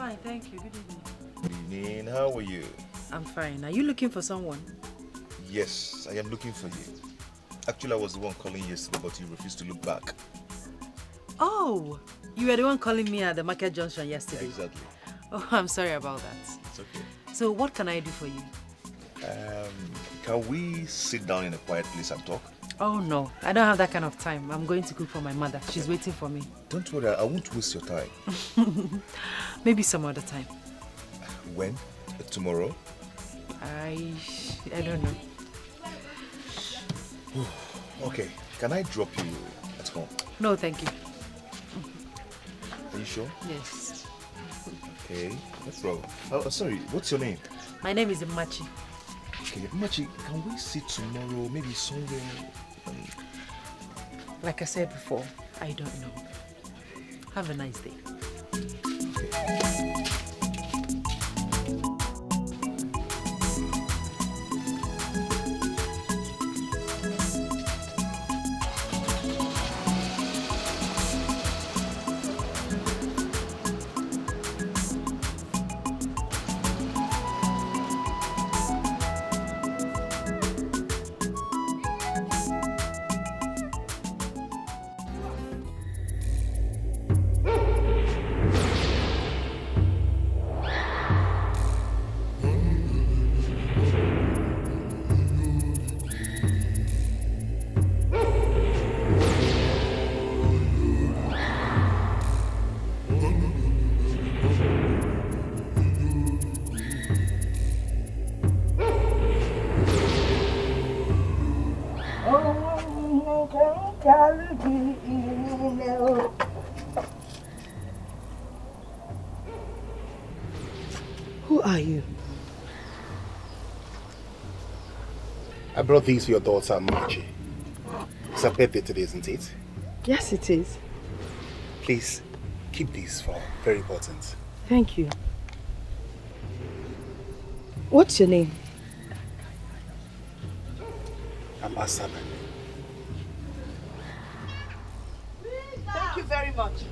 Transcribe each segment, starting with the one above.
fine, thank you. Good evening. Good evening. How are you? I'm fine. Are you looking for someone? Yes, I am looking for you. Actually, I was the one calling yesterday, but you refused to look back. Oh, you were the one calling me at the market junction yesterday. Exactly. Oh, I'm sorry about that. It's okay. So what can I do for you? Can we sit down in a quiet place and talk? Oh no, I don't have that kind of time. I'm going to cook for my mother. She's waiting for me. Don't worry, I won't waste your time. Maybe some other time. When? Tomorrow? I don't know. Okay, can I drop you at home? No, thank you. Are you sure? Yes. Okay, no problem. Oh, sorry, what's your name? My name is Machi. Okay, Machi, can we see tomorrow, maybe somewhere? Like I said before, I don't know. Have a nice day. Okay. Who are you? I brought these for your daughter, Machi. It's her birthday today, isn't it? Yes, it is. Please, keep these for her. Very important. Thank you. What's your name? I'm Asabe. Thank you very much.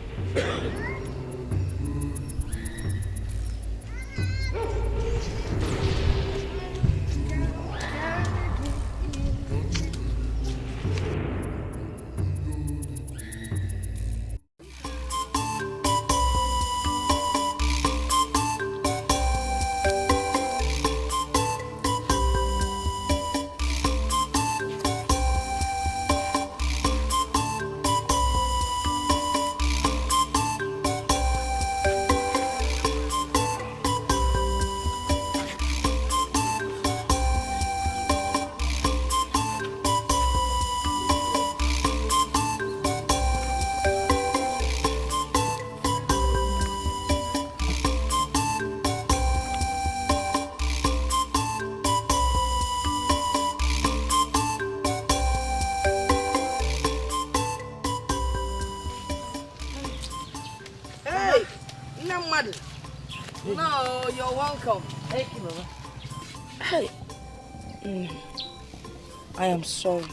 No, you're welcome. Thank you, Mama. Hey. I am sorry.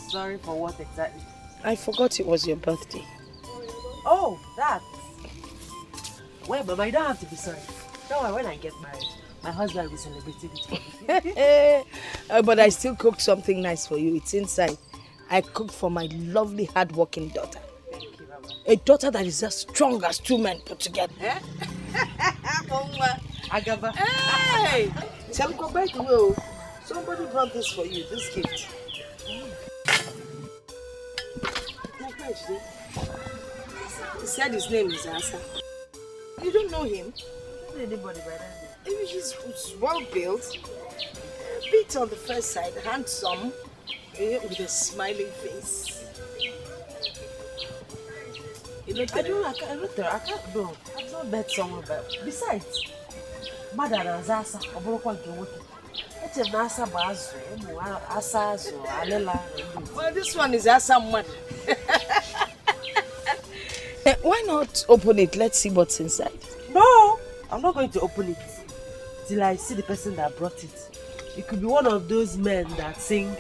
Sorry for what exactly? I forgot it was your birthday. Oh, that. Well, Mama, you don't have to be sorry. Don't worry, when I get married, my husband will be celebrating it for me. But I still cooked something nice for you. It's inside. I cooked for my lovely, hard-working daughter. Thank you, Mama. A daughter that is as strong as two men put together. Eh? Agaba. Hey! Shall we go back to you? Somebody brought this for you, this gift. He said his name is Asa. You don't know him? Anybody by that name? He's well built, a bit on the first side, handsome, with a smiling face. I can't know. I've not met someone, but besides, Mother and Asa, I broke one to it's a Nasa Bazo, Asa, Alela. Well, this one is Asa mother. Why not open it? Let's see what's inside. No, I'm not going to open it till I see the person that brought it. It could be one of those men that sing,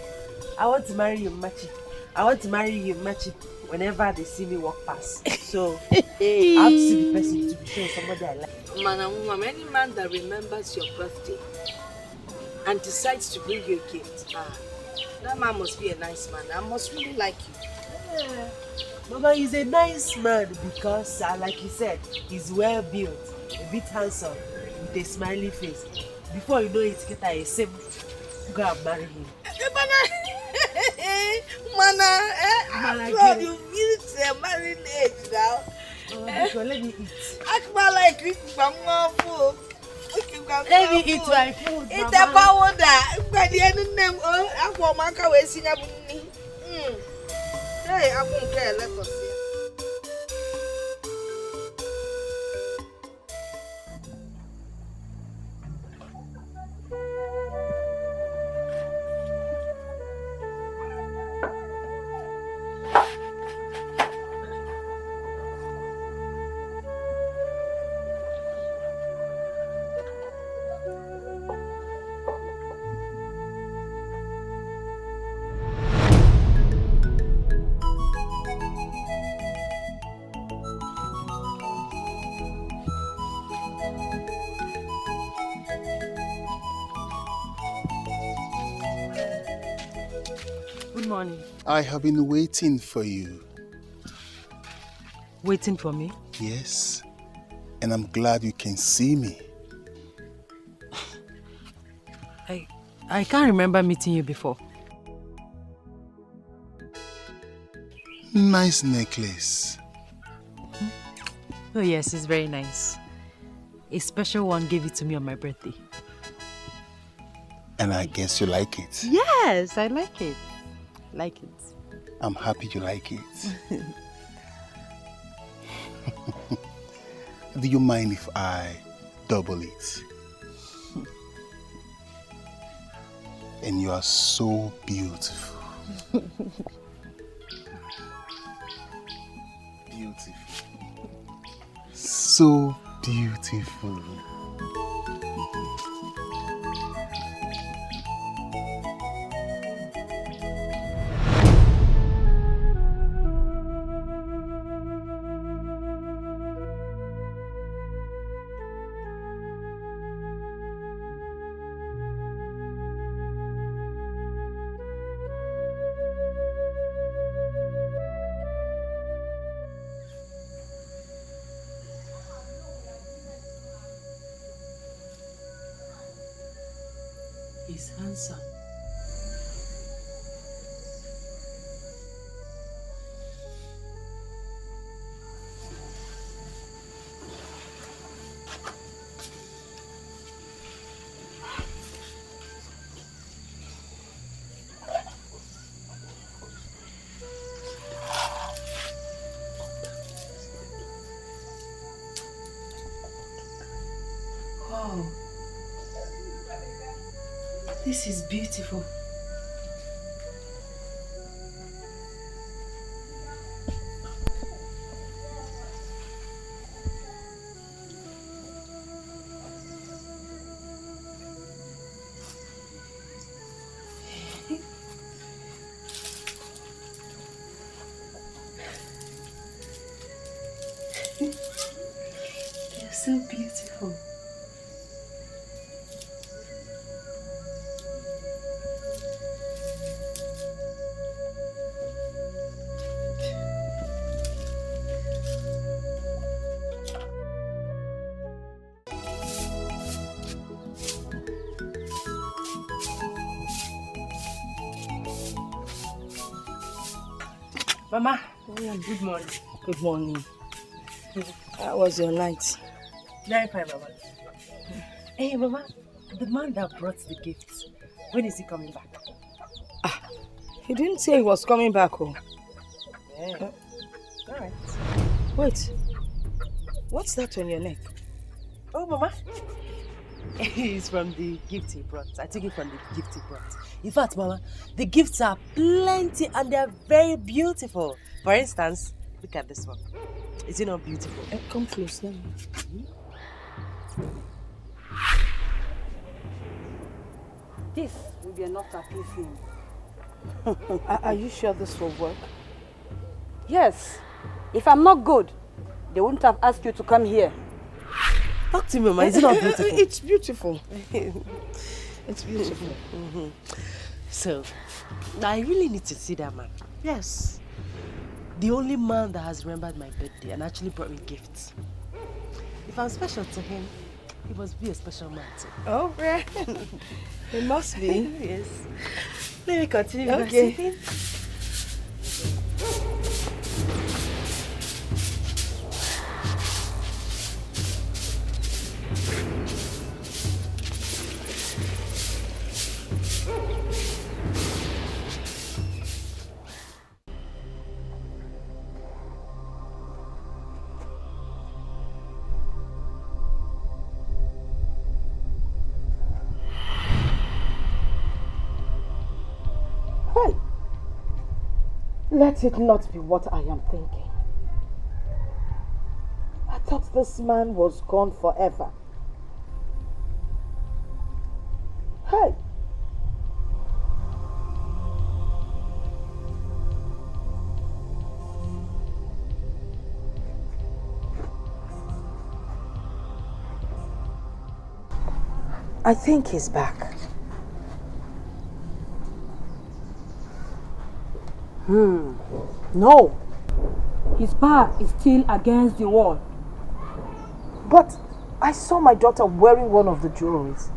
I want to marry you, Machi. I want to marry you, Machi, whenever they see me walk past. So, I have to see the person to be showing somebody I like. Man and woman, any man that remembers your birthday and decides to bring you a gift, that man must be a nice man. I must really like you. Yeah. Mama, he's a nice man because, like you said, he's well built, a bit handsome, with a smiley face. Before you know it, get a sim, go and marry him. After all, you reached a married age now. Let me eat. Act more like you, Mama. Let me eat my food, It's a powder. By the end of the name, I'm going to go and sing. Hey, I won't care. Let us see. Good morning. I have been waiting for you. Waiting for me? Yes. And I'm glad you can see me. I can't remember meeting you before. Nice necklace. Oh yes, it's very nice. A special one gave it to me on my birthday. And I guess you like it. Yes, I like it. Like it. I'm happy you like it. Do you mind if I double it? And you are so beautiful. Beautiful. So beautiful. He's handsome. Wow. This is beautiful. They're so beautiful. Mama, good morning. Good morning. How was your night? Very fine, Mama. Hey, Mama, the man that brought the gifts, when is he coming back? He didn't say he was coming back home. Yeah. All right. Wait. What's that on your neck? Oh, Mama. It's from the gift he brought. I took it from the gift he brought. In fact, Mama, the gifts are plenty and they're very beautiful. For instance, look at this one. Is it not beautiful? Come close, let me. This will be enough to appease him. Are you sure this will work? Yes. If I'm not good, they wouldn't have asked you to come here. Talk to me, Mama. Is it not beautiful? It's beautiful. It's beautiful. So, now I really need to see that man. Yes. The only man that has remembered my birthday and actually brought me gifts. If I'm special to him, he must be a special man too. Oh, yeah. It must be. Yes. Let me continue. Okay. Let it not be what I am thinking. I thought this man was gone forever. Hey! I think he's back. No. His back is still against the wall. But I saw my daughter wearing one of the jewelries.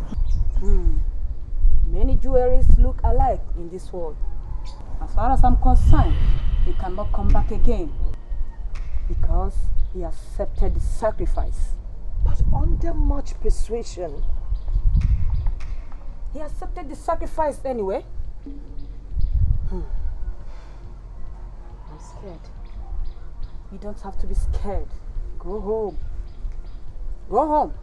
Many jewelries look alike in this world. As far as I'm concerned, he cannot come back again because he accepted the sacrifice. But under much persuasion. He accepted the sacrifice anyway. I'm scared. You don't have to be scared. Go home. Go home.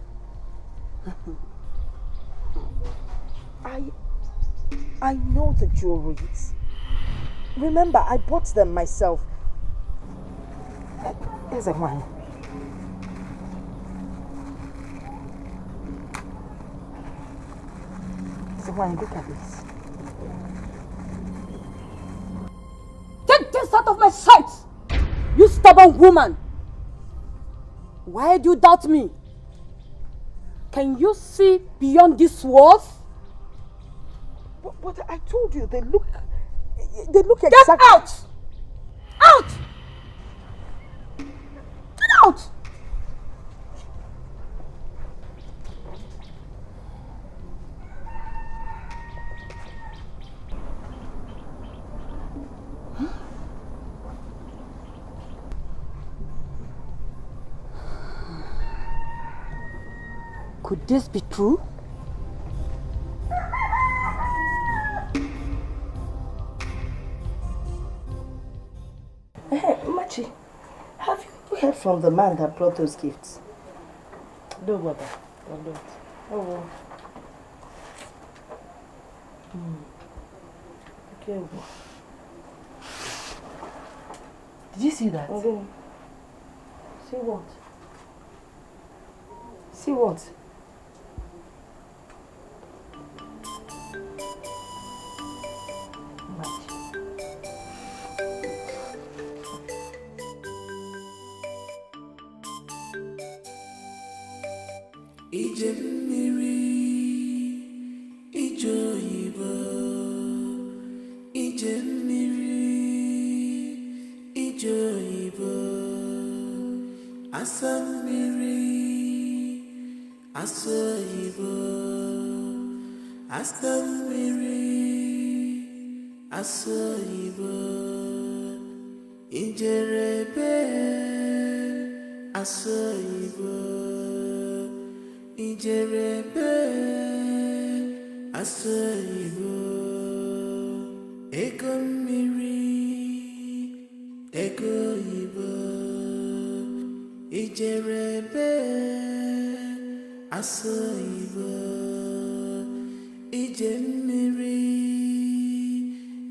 I know the jewelries. Remember, I bought them myself. Here's a one. Here's a one. Look at this. Take this out of my sight! You stubborn woman! Why do you doubt me? Can you see beyond these walls? But I told you, they look Get exactly... out! Out! Get out! Could this be true? Hey, Machi, have you heard from the man that brought those gifts? No, Mother. I'm not. Oh, well. Okay. Did you see that? Okay. See what? See what? Ije mmiri, ije oyibo, ije mmiri, ije oyibo, asa mmiri, asa oyibo, asa mmiri, asa oyibo, ijerebe, asa oyibo. Ijerebe asoyibo ego mmiri ego oyibo ijerebe asoyibo ije mmiri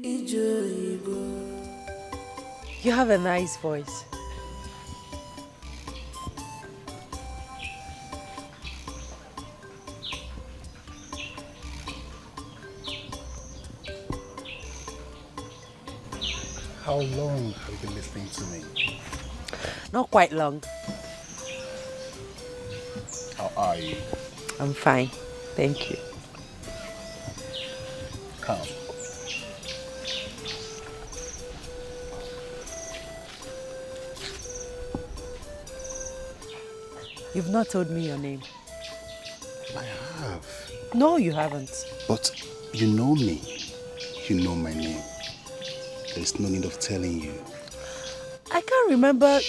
ije oyibo. You have a nice voice. How long have you been listening to me? Not quite long. are you? I'm fine. Thank you. Come. You've not told me your name. I have. No, you haven't. But you know me. You know my name. There's no need of telling you. I can't remember.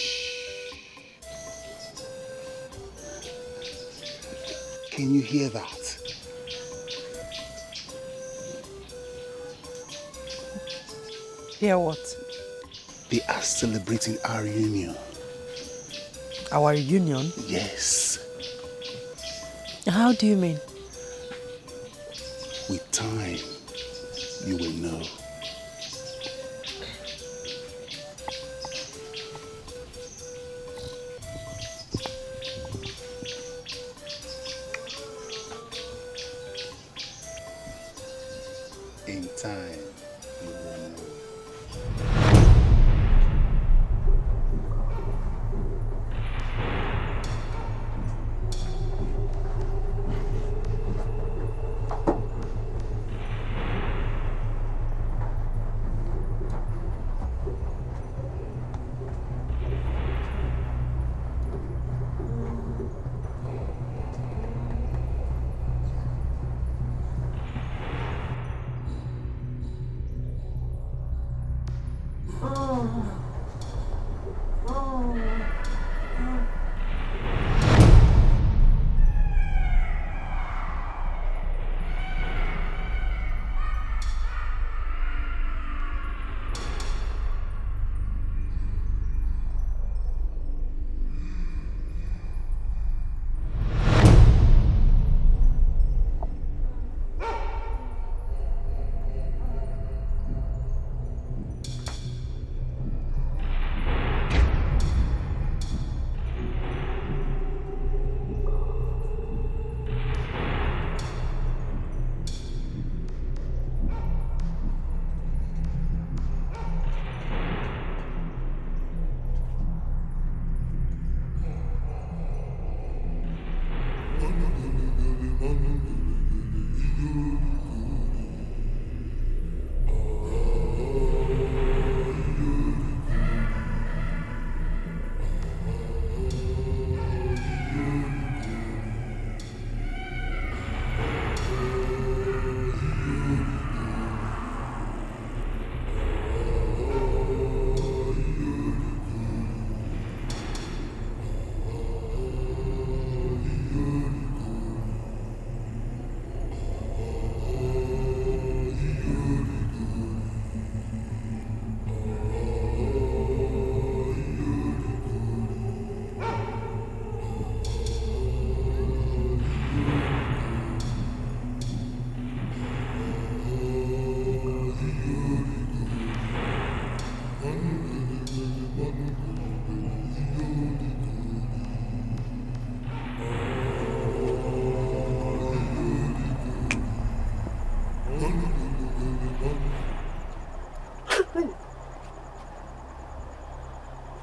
Can you hear that? Hear what? They are celebrating our reunion. Our reunion? Yes. How do you mean? With time, you will know. In time, you will know.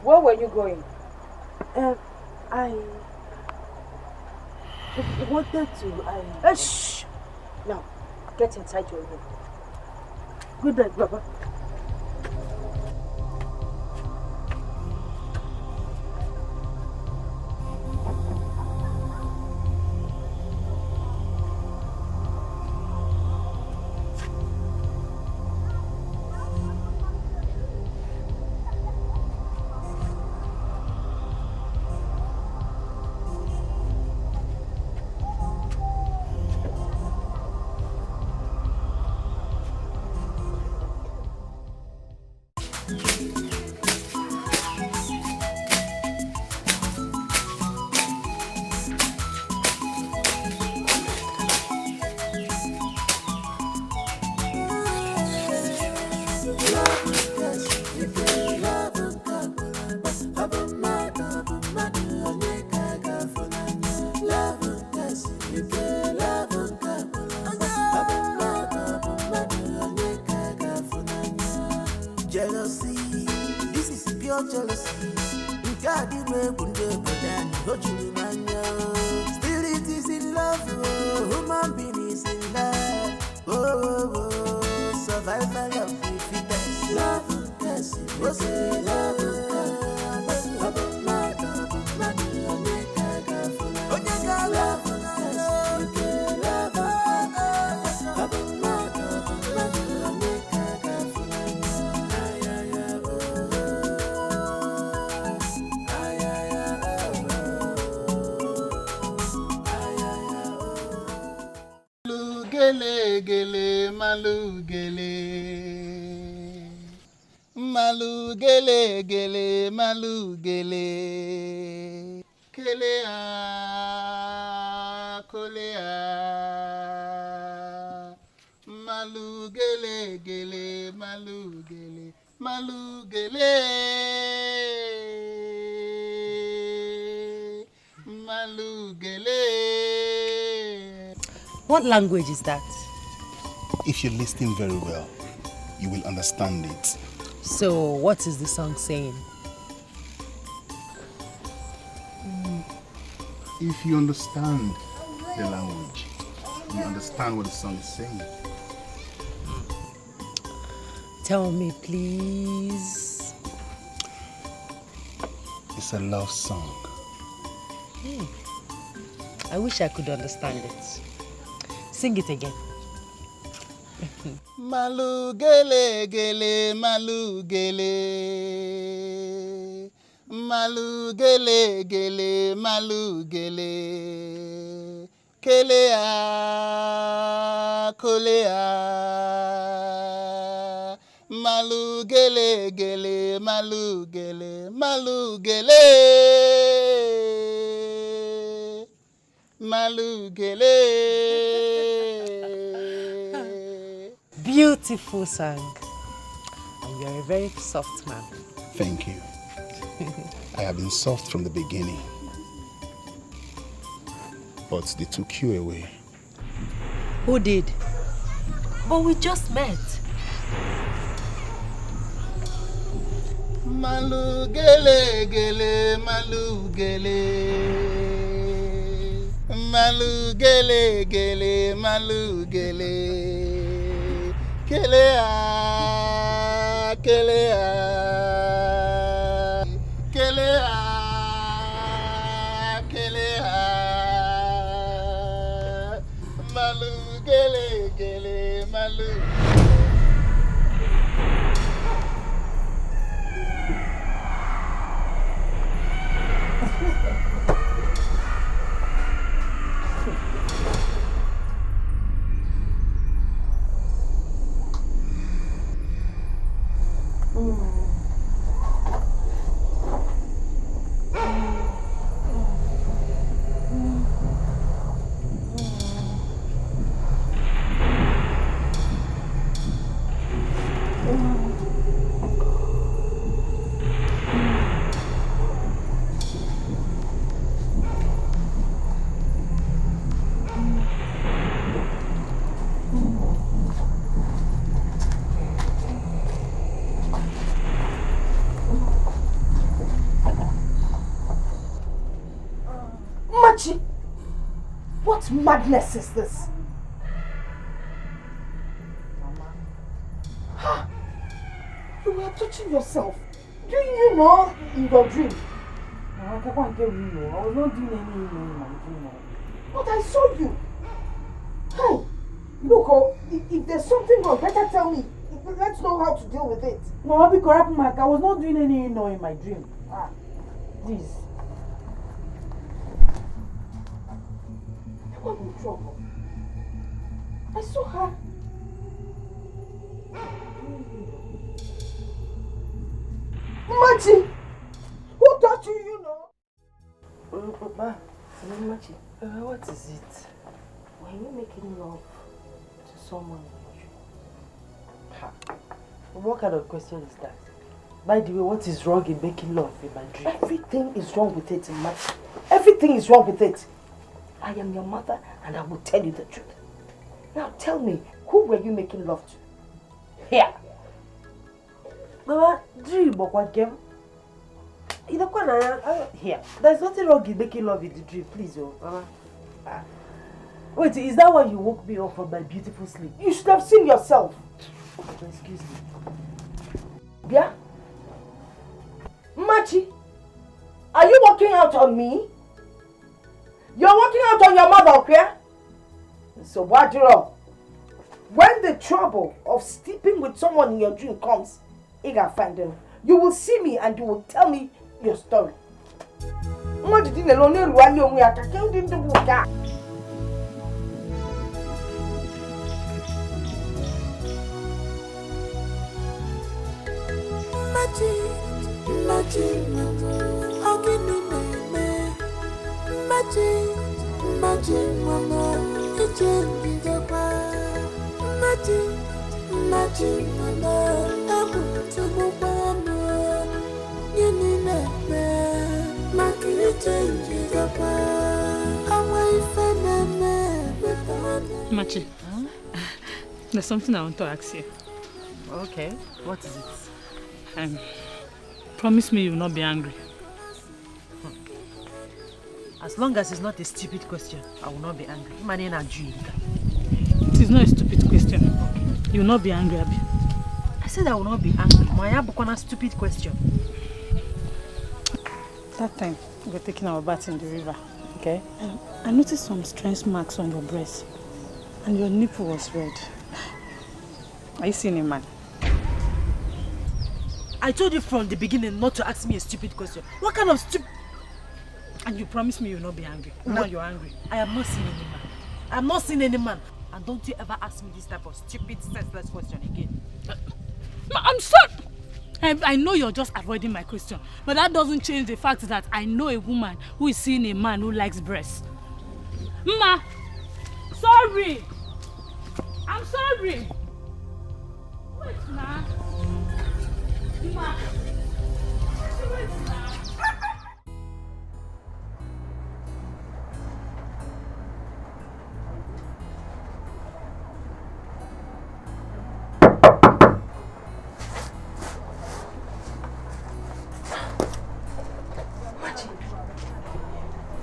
Where were you going? I wanted to. Shh! Now, get inside your room. Good night, Baba. Jealousy, this is pure jealousy. You can't do no good, but then you go to the man. Still, it Malu gele gele, malu gele. Malu gele gele, malu gele. Kelea, kolea. Malu gele gele, malu gele, malu gele. Malu gele. What language is that? If you listen very well, you will understand it. So, what is the song saying? If you understand the language, you understand what the song is saying. Tell me, please. It's a love song. I wish I could understand it. Sing it again. Malu gele gele, malu gele. Malu gele gele, malu gele. Kelea, kolea. Malu gele gele, malu gele, malu gele. Malu gele. Beautiful song. And you're a very soft man. Thank you. I have been soft from the beginning. But they took you away. Who did? But we just met. Malu gele gele, malu gele. Malu gele gele, malu gele. Kelea, kelea. Kelea, kelea. Malu gele gele, malu. What madness is this? Mama. You were touching yourself. Didn't you know in your dream? I can't get you. I was not doing anything in my dream. But I saw you. Hey, look, if there's something wrong, better tell me. Let's know how to deal with it. No, I'll be correct, Mark. I was not doing anything in my dream. Please. I'm in trouble. I saw her. Machi! Who taught you, you know? Papa, Machi, what is it? Were you making love to someone? What kind of question is that? By the way, what is wrong in making love in my dream? Everything is wrong with it, Machi. Everything is wrong with it. I am your mother and I will tell you the truth. Now tell me, who were you making love to? Here. Mama, dream or what game? Here. There's nothing wrong in making love in the dream, please, Mama. Wait, is that why you woke me up from my beautiful sleep? You should have seen yourself. Excuse me. Yeah? Machi, are you walking out on me? You're walking out on your mother, okay? So what do you know? When the trouble of sleeping with someone in your dream comes, you gotta find them. You will see me and you will tell me your story. Machi, there's something I want to ask you. Okay, what is it? Promise me you will not be angry. As long as it's not a stupid question, I will not be angry. It is not a stupid question. You will not be angry, Abi. I said I will not be angry. Maya Bukwana stupid question. That time we were taking our bath in the river. Okay. I noticed some strange marks on your breast. And your nipple was red. Are you seeing a man? I told you from the beginning not to ask me a stupid question. What kind of stupid... And you promised me you will not be angry. Now you're angry. I have not seen any man. I have not seen any man. And don't you ever ask me this type of stupid, senseless question again. I'm sorry. I know you're just avoiding my question. But that doesn't change the fact that I know a woman who is seeing a man who likes breasts. Ma! Sorry! I'm sorry! Wait now. Ma! Wait now.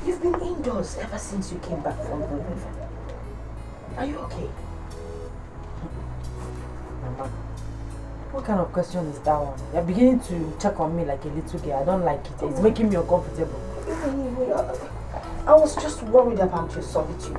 You've been indoors ever since you came back from the river. Are you okay? Mama, what kind of question is that one? You're beginning to check on me like a little girl. I don't like it. It's making me uncomfortable. I was just worried about your solitude.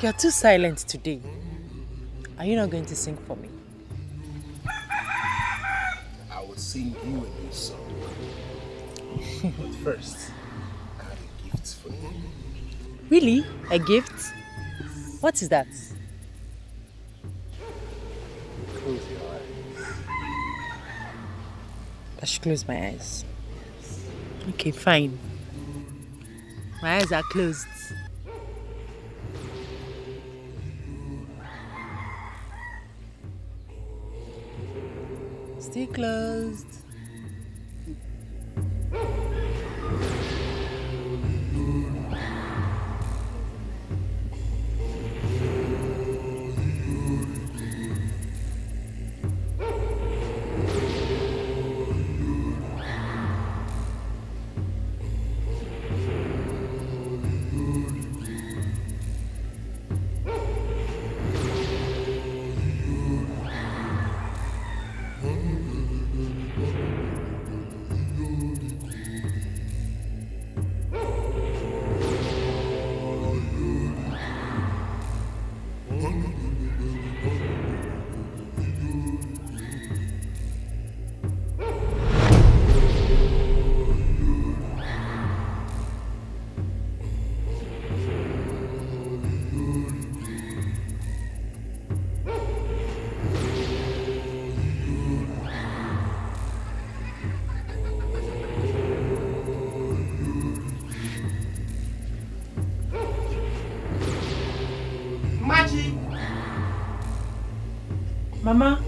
You're too silent today. Are you not going to sing for me? I will sing you a new song. But first, I have a gift for you. Really? A gift? What is that? Close your eyes. I should close my eyes. Okay, fine. My eyes are closed. Stay closed. Mama.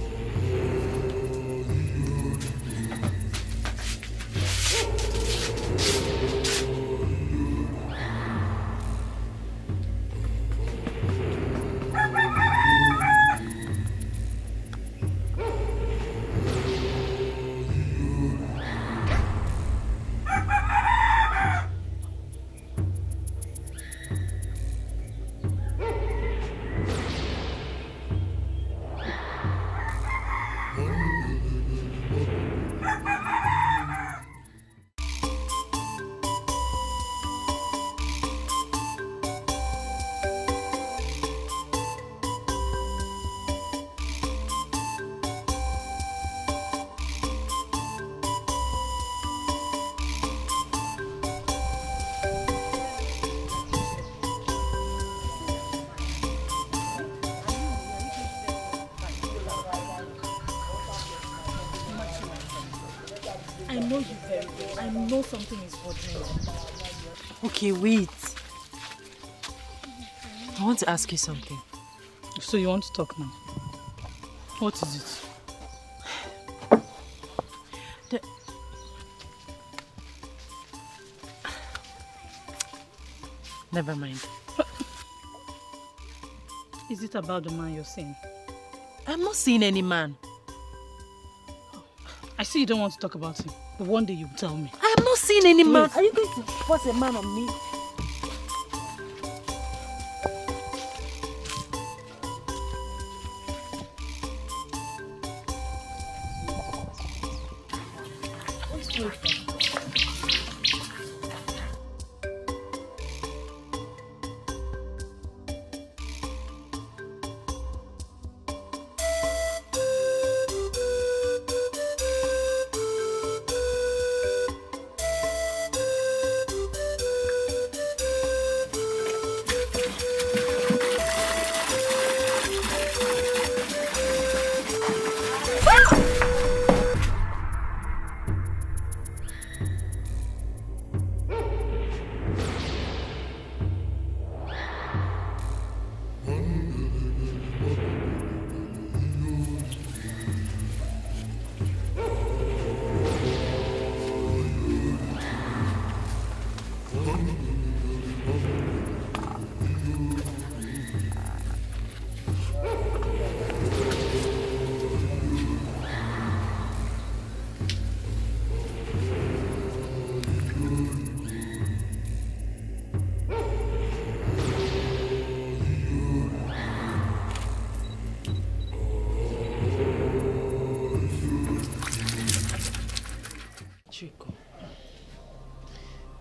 know you very well. I know something is bothering you. Okay, wait. I want to ask you something. So you want to talk now? What is it? Never mind. Is it about the man you're seeing? I'm not seeing any man. I see you don't want to talk about him, but one day you will tell me. I'm not seeing any man. Are you going to force a man on me?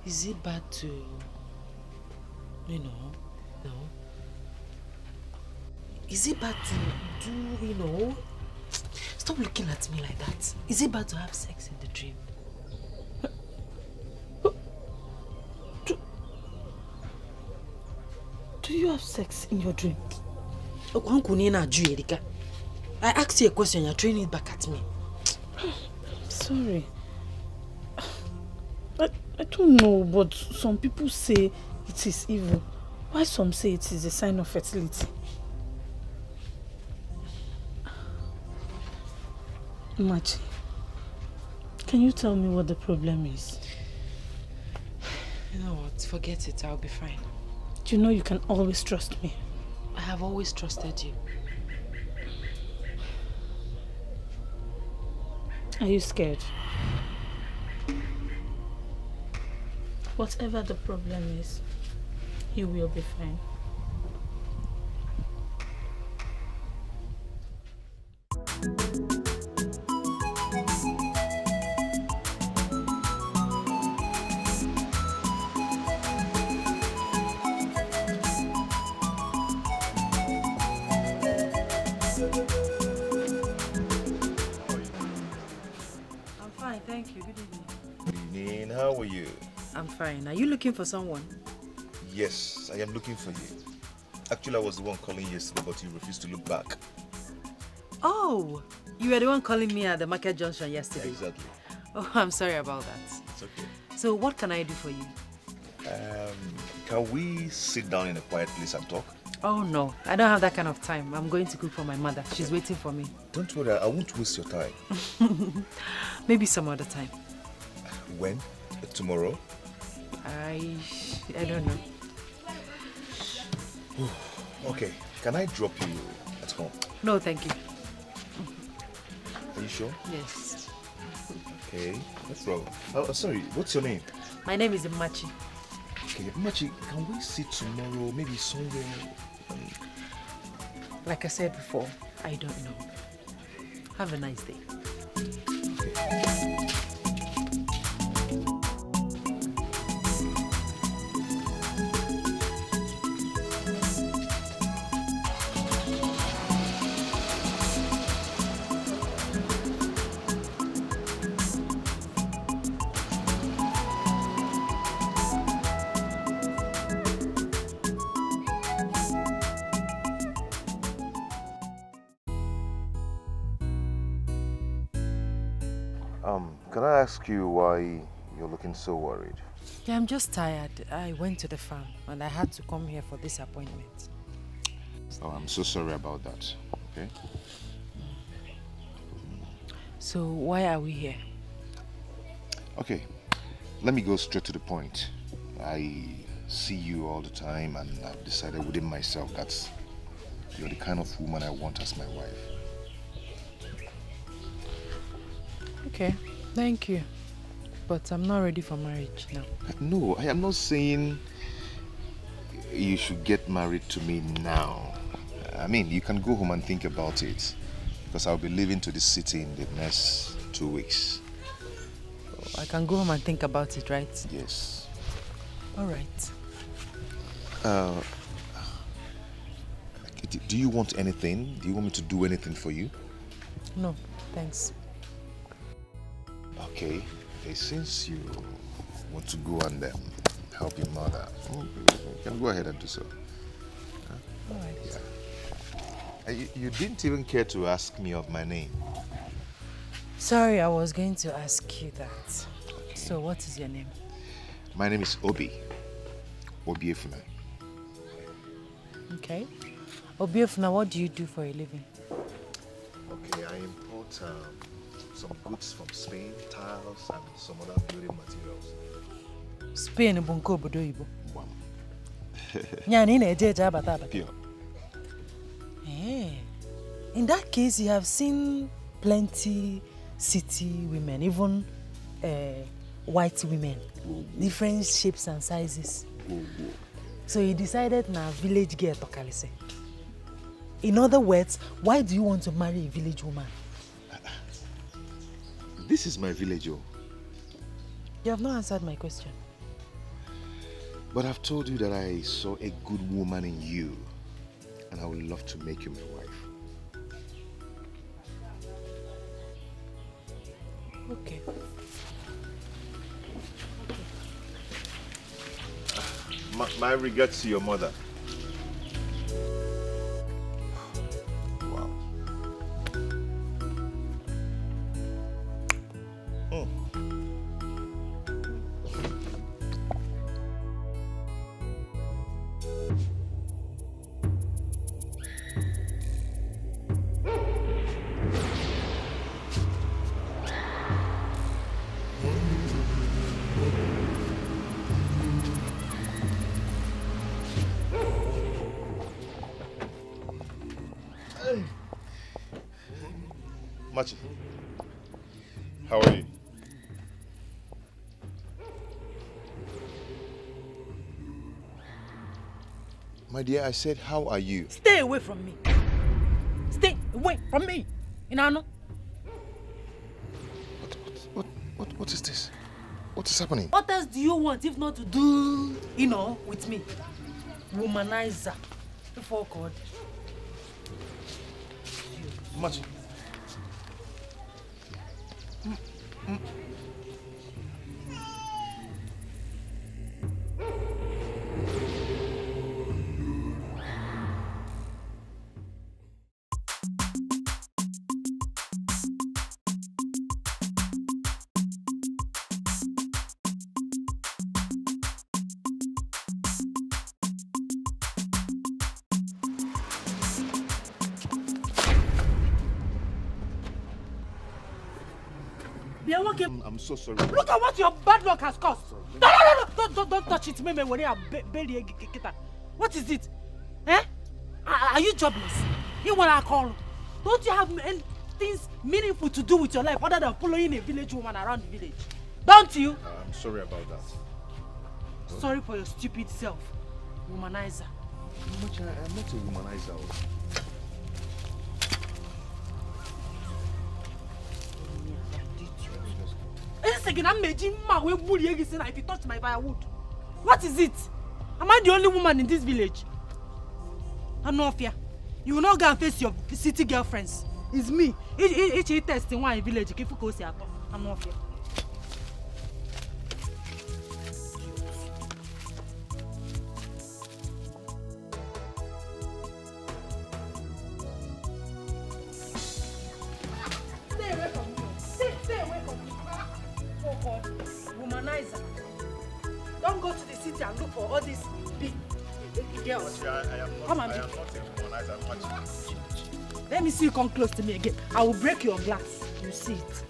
Is it bad to, no? Is it bad to do, Stop looking at me like that. Is it bad to have sex in the dream? Do you have sex in your dream? I asked you a question, you're throwing it back at me. Sorry. I don't know, but some people say it is evil. Why some say it is a sign of fertility? Machi, can you tell me what the problem is? You know what? Forget it. I'll be fine. Do you know you can always trust me? I have always trusted you. Are you scared? Whatever the problem is, you will be fine. I'm fine, thank you. Good evening. Good evening. How are you? I'm fine. Are you looking for someone? Yes, I am looking for you. Actually, I was the one calling yesterday, but you refused to look back. Oh, you were the one calling me at the market junction yesterday. Exactly. Oh, I'm sorry about that. It's okay. So what can I do for you? Can we sit down in a quiet place and talk? Oh no, I don't have that kind of time. I'm going to cook for my mother. She's waiting for me. Don't worry, I won't waste your time. Maybe some other time. When? Tomorrow? I don't know. Okay, can I drop you at home? No, thank you. Are you sure? Yes. Okay, no problem. Oh, sorry, what's your name? My name is Machi. Okay, Machi, can we see tomorrow, maybe somewhere? Like I said before, I don't know. Have a nice day. Okay. Can I ask you why you're looking so worried? Yeah, I'm just tired. I went to the farm and I had to come here for this appointment. Oh, I'm so sorry about that, okay? So why are we here? Okay, let me go straight to the point. I see you all the time and I've decided within myself that you're the kind of woman I want as my wife. Okay, thank you. But I'm not ready for marriage now. No, I am not saying you should get married to me now. I mean, you can go home and think about it. Because I'll be leaving to the city in the next 2 weeks. Oh, I can go home and think about it, right? Yes. All right. Do you want anything? Do you want me to do anything for you? No, thanks. Okay. Since you want to go and help your mother, you can go ahead and do so. Huh? All right. Yeah. You didn't even care to ask me of my name. Sorry, I was going to ask you that. Okay. So what is your name? My name is Obi. Obiefuna. Okay. Obiefuna, what do you do for a living? Okay, I import some goods from Spain, tiles and some other building materials. Spain, bunko obodo Igbo. Wow. Nyani na-eje abata. Pure. In that case, you have seen plenty city women, even white women, different shapes and sizes. So you decided na village girl to Kalise. In other words, why do you want to marry a village woman? This is my village, oh. You have not answered my question. But I've told you that I saw a good woman in you, and I would love to make you my wife. Okay. My regards to your mother. Wow. Machi, how are you? My dear, I said, how are you? Stay away from me. Stay away from me. Inano. What is this? What is happening? What else do you want if not to do, with me? Womanizer. Before God. Machi. I'm so sorry. Look at what your bad luck has caused. No. Don't touch it. What is it? Eh? Are you jobless? You want to call? Don't you have things meaningful to do with your life other than following a village woman around the village? Don't you? I'm sorry about that. Sorry for your stupid self. Womanizer. I'm not a womanizer. If you touch my firewood, what is it? Am I the only woman in this village? I'm not fear. You will not go and face your city girlfriends. It's me. Each test in one village. I'm not fear. Stay away from me. Stay away from me. and look for all these big girls. Come and not a womanizer, I'm watching. Let me see you come close to me again. I will break your glass. You see it.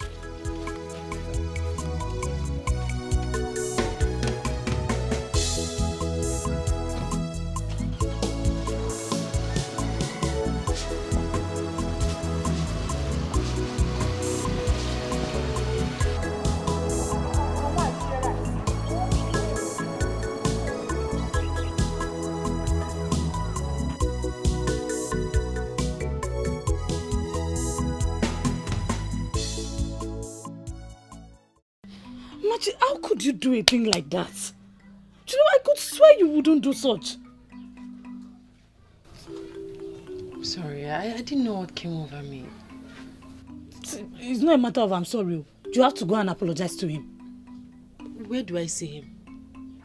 How could you do a thing like that? You know, I could swear you wouldn't do such. Sorry, I didn't know what came over me. It's not a matter of I'm sorry. You have to go and apologize to him. Where do I see him?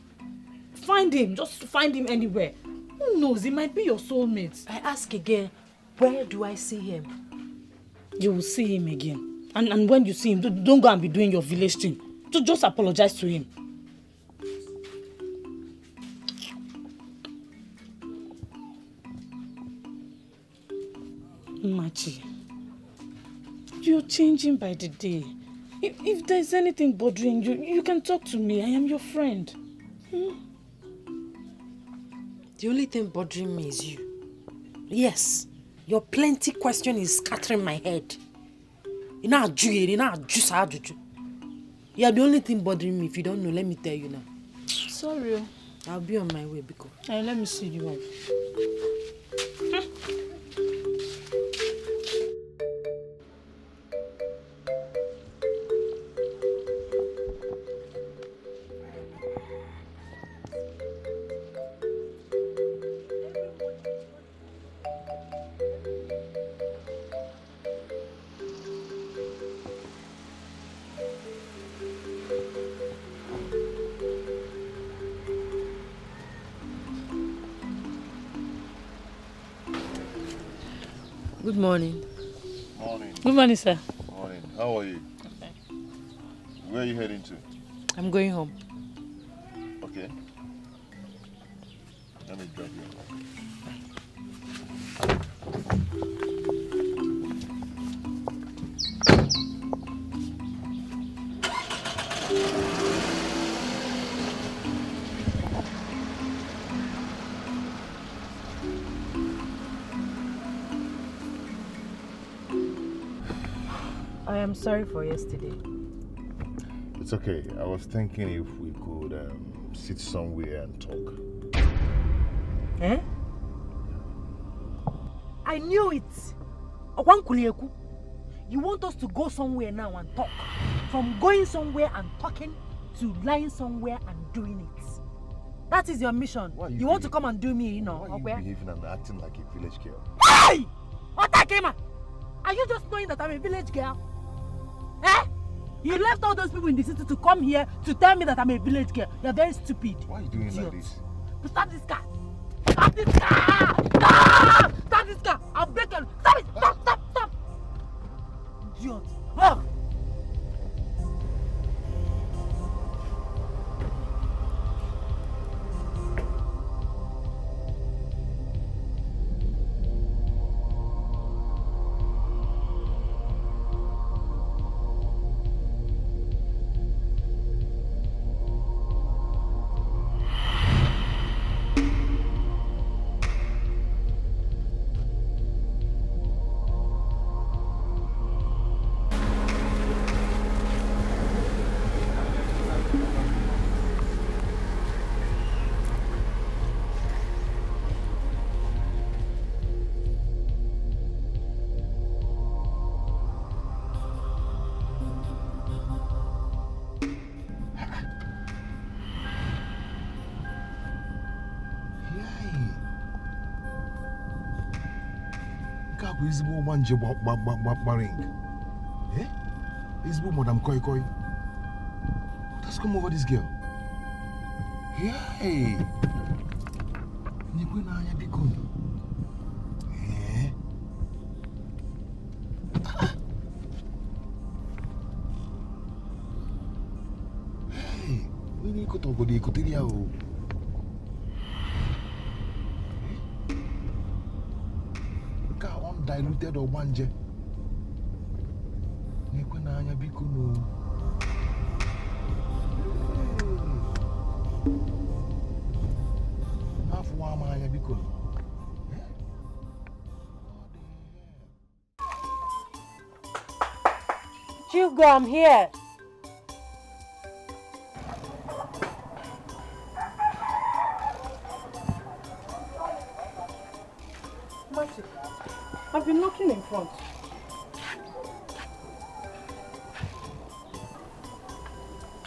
Find him. Just find him anywhere. Who knows? He might be your soulmate. I ask again, where do I see him? You will see him again. And when you see him, don't go and be doing your village thing. Just apologize to him. Machi, you're changing by the day. If there's anything bothering you, you can talk to me. I am your friend. The only thing bothering me is you. Yes, your plenty question is scattering my head. You are the only thing bothering me. If you don't know, let me tell you now. Sorry. I'll be on my way, Biko. Let me see you off. Good morning. Morning. Good morning, sir. Morning. How are you? Okay. Where are you heading to? I'm going home. Okay. Let me drop you. I am sorry for yesterday. It's okay. I was thinking if we could sit somewhere and talk. Eh? I knew it. You want us to go somewhere now and talk. From going somewhere and talking to lying somewhere and doing it. That is your mission. You want to come and do me, you know. Why are you behaving and acting like a village girl? Hey! Otakema! Are you just knowing that I'm a village girl? Eh? You left all those people in the city to come here to tell me that I'm a village girl. You're very stupid. Why are you doing like this? Stop this car! Stop this car! Stop! Stop this car! I'll break you! Stop it! Stop! Stop! Stop! Idiot! Oh! Ezigbo manje gbaring. Eh? Ezigbo Madam Koi Koi. What has come over this girl? Hey! Nikwe na anya biko. Eh? Hey! We need to go to the Koteria. diluted or wanje. Nekwana biko no. Half one anya biko. Hugo, I'm here. Marty, I've been knocking in front.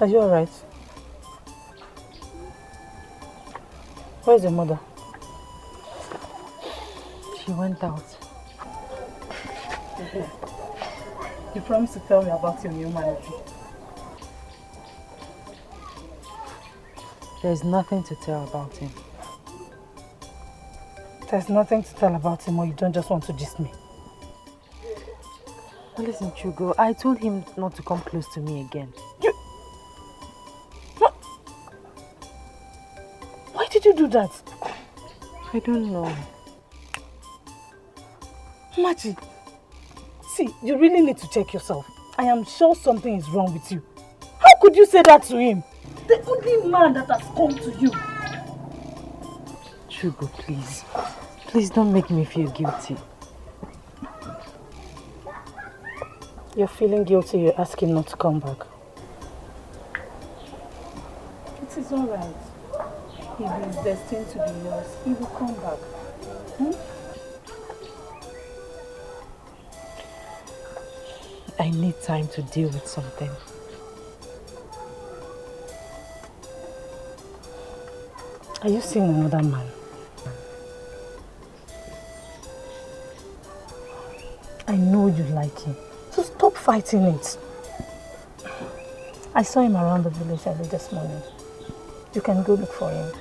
Are you alright? Where's your mother? She went out. You promised to tell me about your new manager. There's nothing to tell about him. There's nothing to tell about him, or you don't just want to diss me? Listen, Chugo, I told him not to come close to me again. Why did you do that? I don't know. Machi, see, you really need to check yourself. I am sure something is wrong with you. How could you say that to him? The only man that has come to you. Chugo, please. Please don't make me feel guilty. You're feeling guilty, you ask him not to come back. It is alright. If he is destined to be yours, he will come back. I need time to deal with something. Are you seeing another man? I know you like him, so stop fighting it. I saw him around the village early this morning. You can go look for him.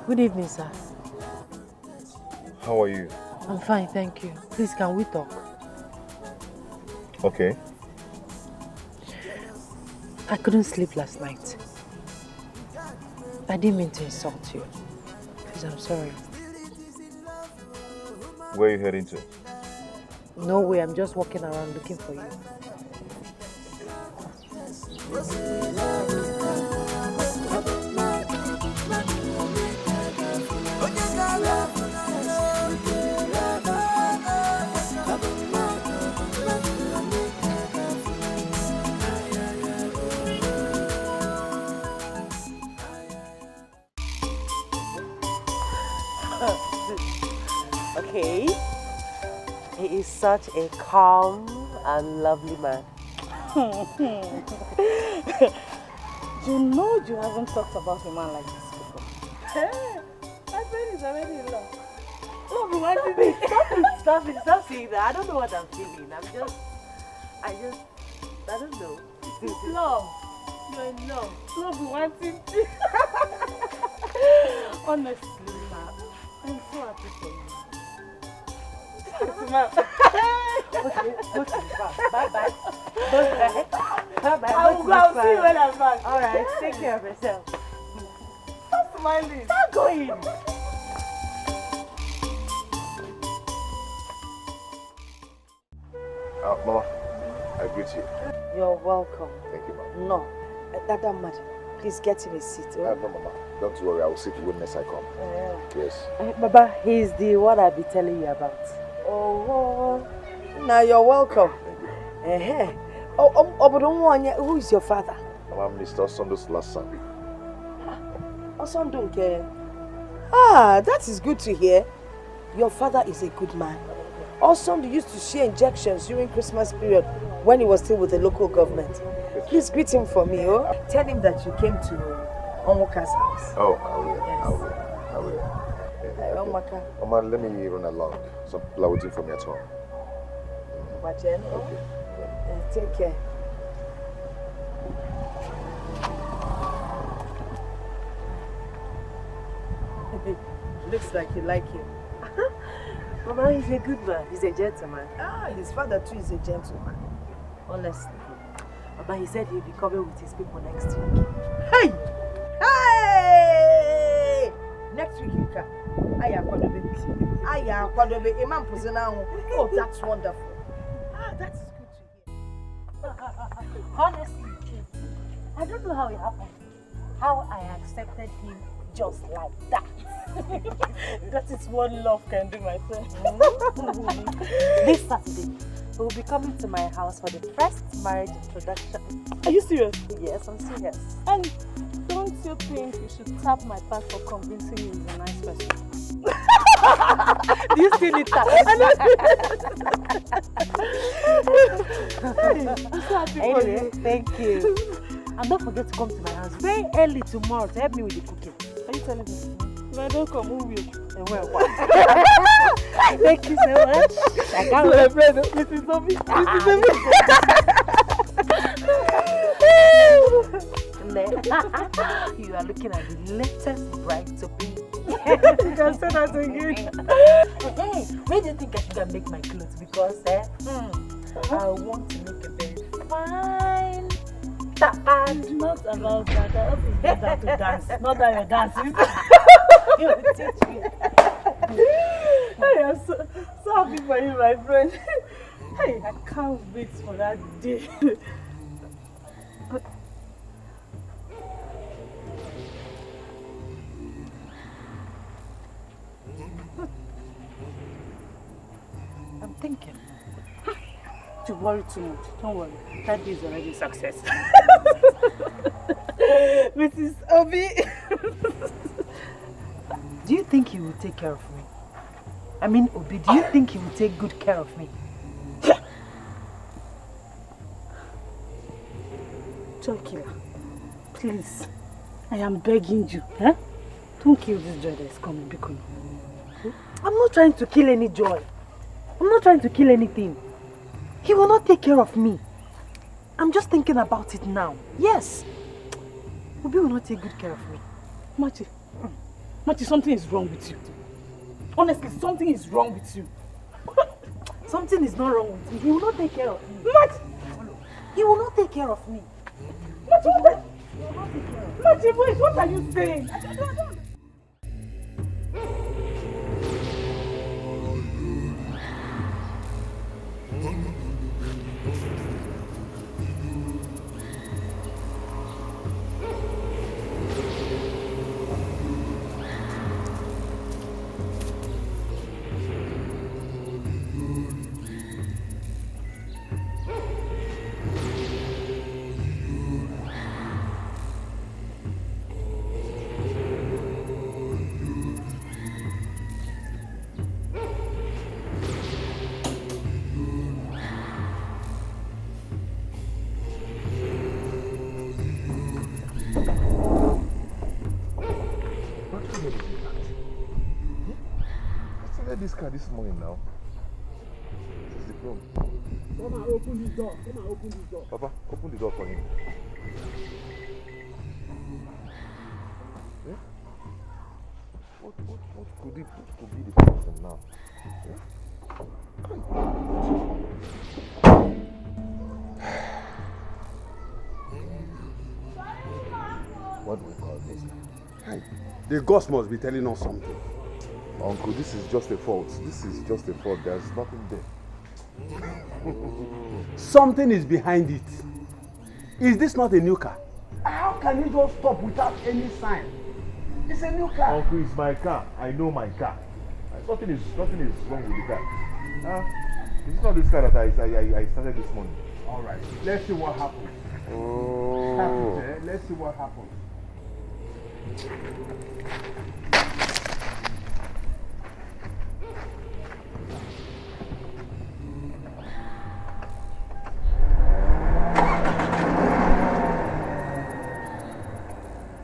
Good evening, sir. How are you? I'm fine, thank you. Please, can we talk? Okay. I couldn't sleep last night. I didn't mean to insult you. Please, I'm sorry. Where are you heading to? No way, I'm just walking around looking for you. Okay. He is such a calm and lovely man. You know you haven't talked about a man like this before. Hey, my friend is already in love. Stop saying that. I don't know what I'm feeling. I don't know. It's love. You're in love. Love you wanting to. Honestly, man, I'm so happy for you. Okay, bye-bye. Bye-bye. I'll see you when I'm back. Alright, take care of yourself. Stop smiling. Start going. Mama, I greet you. You're welcome. Thank you, Mama. No, that matter. Please get in a seat. No, Mama. Don't worry, I will sit witness I come. Yes. Baba, he's the one I'll be telling you about. Oh, now you're welcome. Who is your father? I'm Mr. Osondo's last son. Osondunke. Ah, that is good to hear. Your father is a good man. Osondo used to share injections during Christmas period when he was still with the local government. Please greet him for me, oh. Tell him that you came to Onwoka's house. Oh, I will. Yes. I will. Onwoka. Mama, let me run along. Some people are waiting for me at home. Okay. Take care. Looks like you like him. Mama, he's a good man. He's a gentleman. Ah, his father too is a gentleman. Honestly. Mama, he said he'll be coming with his people next week. Hey! Hey! Next week you come. Imam Puzina. Oh, that's wonderful. Ah, that's good to hear. Honestly, I don't know how it happened. How I accepted him just like that. That is what love can do, my friend. This Saturday, he will be coming to my house for the first marriage introduction. Are you serious? Yes, I'm serious. And don't you think you should tap my back for convincing me he's a nice person? Do you still need that? I'm so happy for Anyway, you. thank you. And don't forget to come to my house very early tomorrow to help me with the cooking. Are you telling me? If I don't come, who will? Well, thank you so much. I can't wait. My friend, Mrs. Obi. Mrs. Obi. You are looking at the latest bride to be. You can say that again. Hey, where do you think I should make my clothes? Because I want to make a very fine tap. It's not about that. I hope it's better to dance. Not that you're dancing. You will teach me. I am so happy for you, my friend. Hey, I can't wait for that day. I'm thinking. You worry too much. Don't worry. That day is already a success. Mrs. Obi. Do you think he will take care of me? I mean, Obi, do you think he will take good care of me? Joy killer, please. I am begging you. Huh? Don't kill this joy that is coming, Bikon. I'm not trying to kill any joy. I'm not trying to kill anything. He will not take care of me. I'm just thinking about it now. Yes. Obi will not take good care of me. Machi, something is wrong with you. Honestly, something is wrong with you. Something is not wrong with me. He will not take care of me. Machi! He will not take care of me. Machi, wait, what are you saying? This car this morning now. This is the problem. Come and open this door. Come and open this door. Papa, open the door for him. Eh? What could be the problem now? Eh? What do we call this? Hey, the ghost must be telling us something. Uncle, this is just a fault. This is just a fault. There's nothing there. Something is behind it. Is this not a new car? How can you just stop without any sign? It's a new car. Uncle, it's my car. I know my car. Nothing is wrong with the car. It's not this car that I started this morning. All right. Let's see what happens. Oh. Let's see what happens.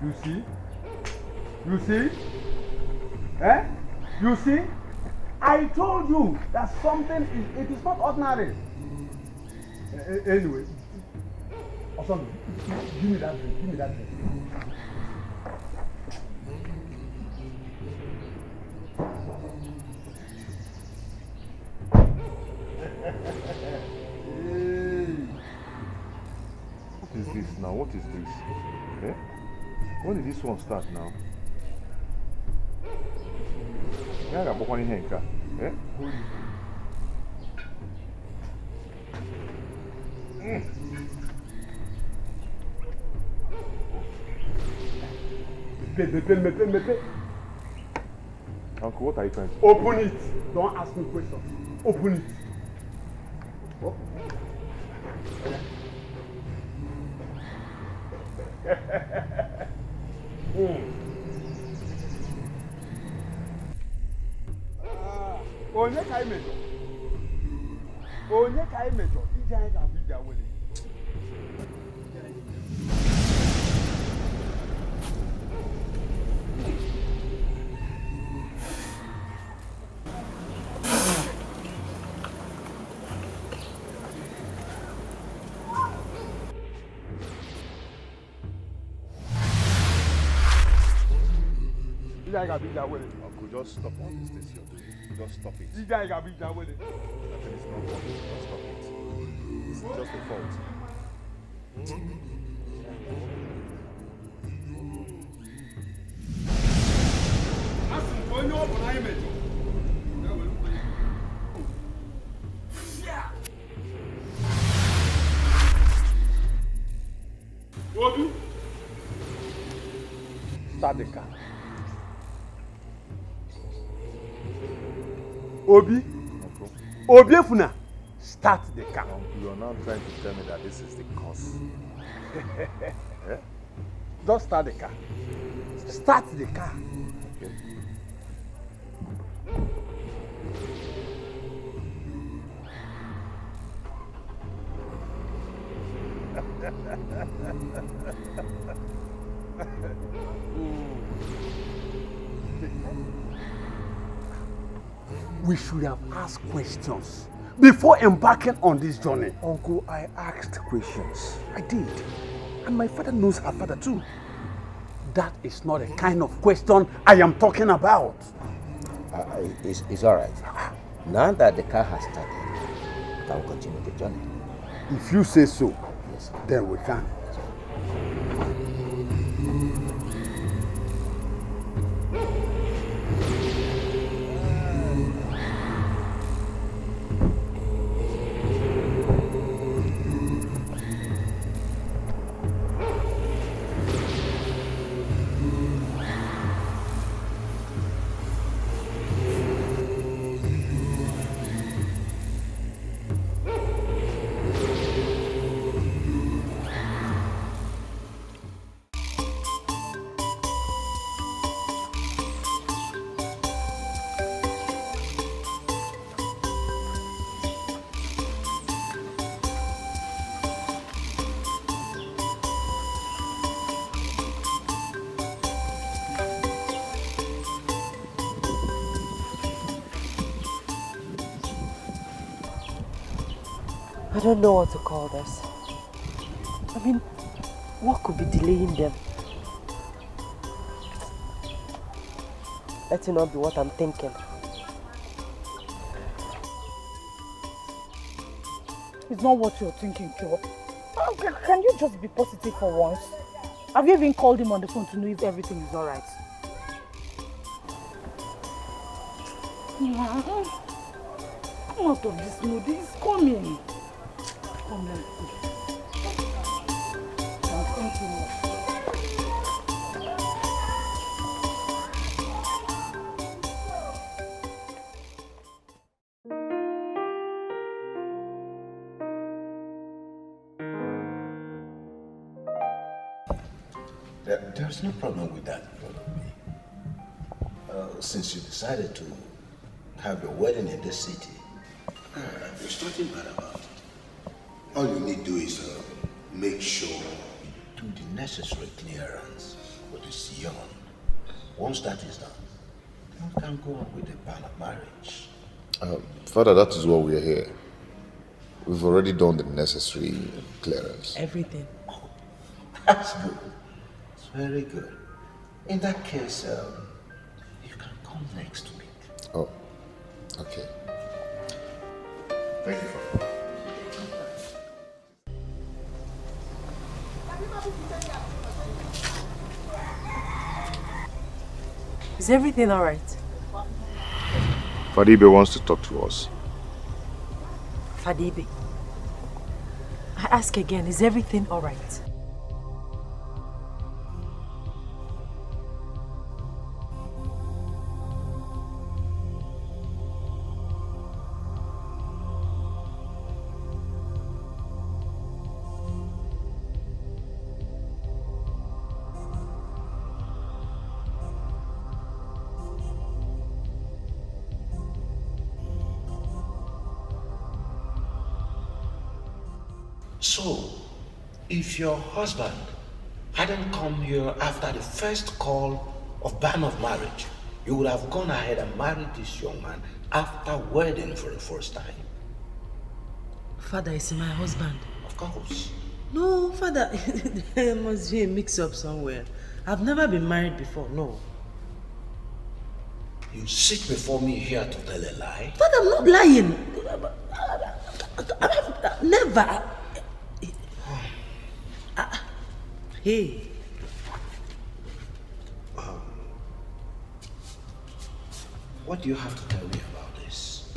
You see? You see? Eh? You see? I told you that something it is not ordinary. Anyway, Osando, give me that drink. Give me that drink. now. What is this? Eh? When did this one start now? Yeah, I got one in here. Eh? Uncle, what are you trying to do? Open it. Don't ask me questions. Open it. Oh. Onye ka imejo. Onye ka imejo. Ije anyị ga-abụ ije awele. Uncle, just stop all this things you're doing. Just stop it. Nothing is not working. Just stop it. It's just a fault. Start the car. Obi, Obi Efuna, start the car. You are now trying to tell me that this is the cause. Eh? Just start the car. Start the car. Okay. We should have asked questions before embarking on this journey. Uncle, I asked questions. I did. And my father knows her father too. That is not the kind of question I am talking about. It's all right. Now that the car has started, we can continue the journey. If you say so, Yes, sir. then we can. I don't know what to call this. I mean, what could be delaying them? Let it not be what I'm thinking. It's not what you're thinking, Kyo. Can you just be positive for once? Have you even called him on the phone to know if everything is alright? Come out of this mood. He's coming. Come on. Thank you. There's no problem with that, brother. Since you decided to have your wedding in this city, there's nothing bad about it. All you need to do is make sure you do the necessary clearance for this young. Once that is done, then we can go on with the plan of marriage. Father, that is why we are here. We've already done the necessary clearance. Everything. Oh, that's good. It's very good. In that case, you can come next week. Oh, okay. Thank you, Father. everything alright? Fadibe wants to talk to us. Fadibe, I ask again, is everything alright? So, if your husband hadn't come here after the first call of ban of marriage, you would have gone ahead and married this young man after wedding for the first time. Father, is he my husband? Of course. No, Father, there must be a mix-up somewhere. I've never been married before, no. You sit before me here to tell a lie? Father, I'm not lying. Never. Hey. What do you have to tell me about this?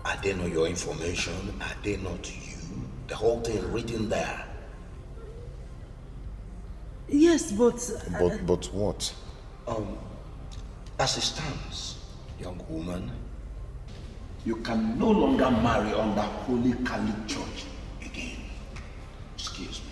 Are they not your information? Are they not you? The whole thing written there. Yes, but... But what? As it stands, young woman, you can no longer marry under Holy Catholic Church again. Excuse me.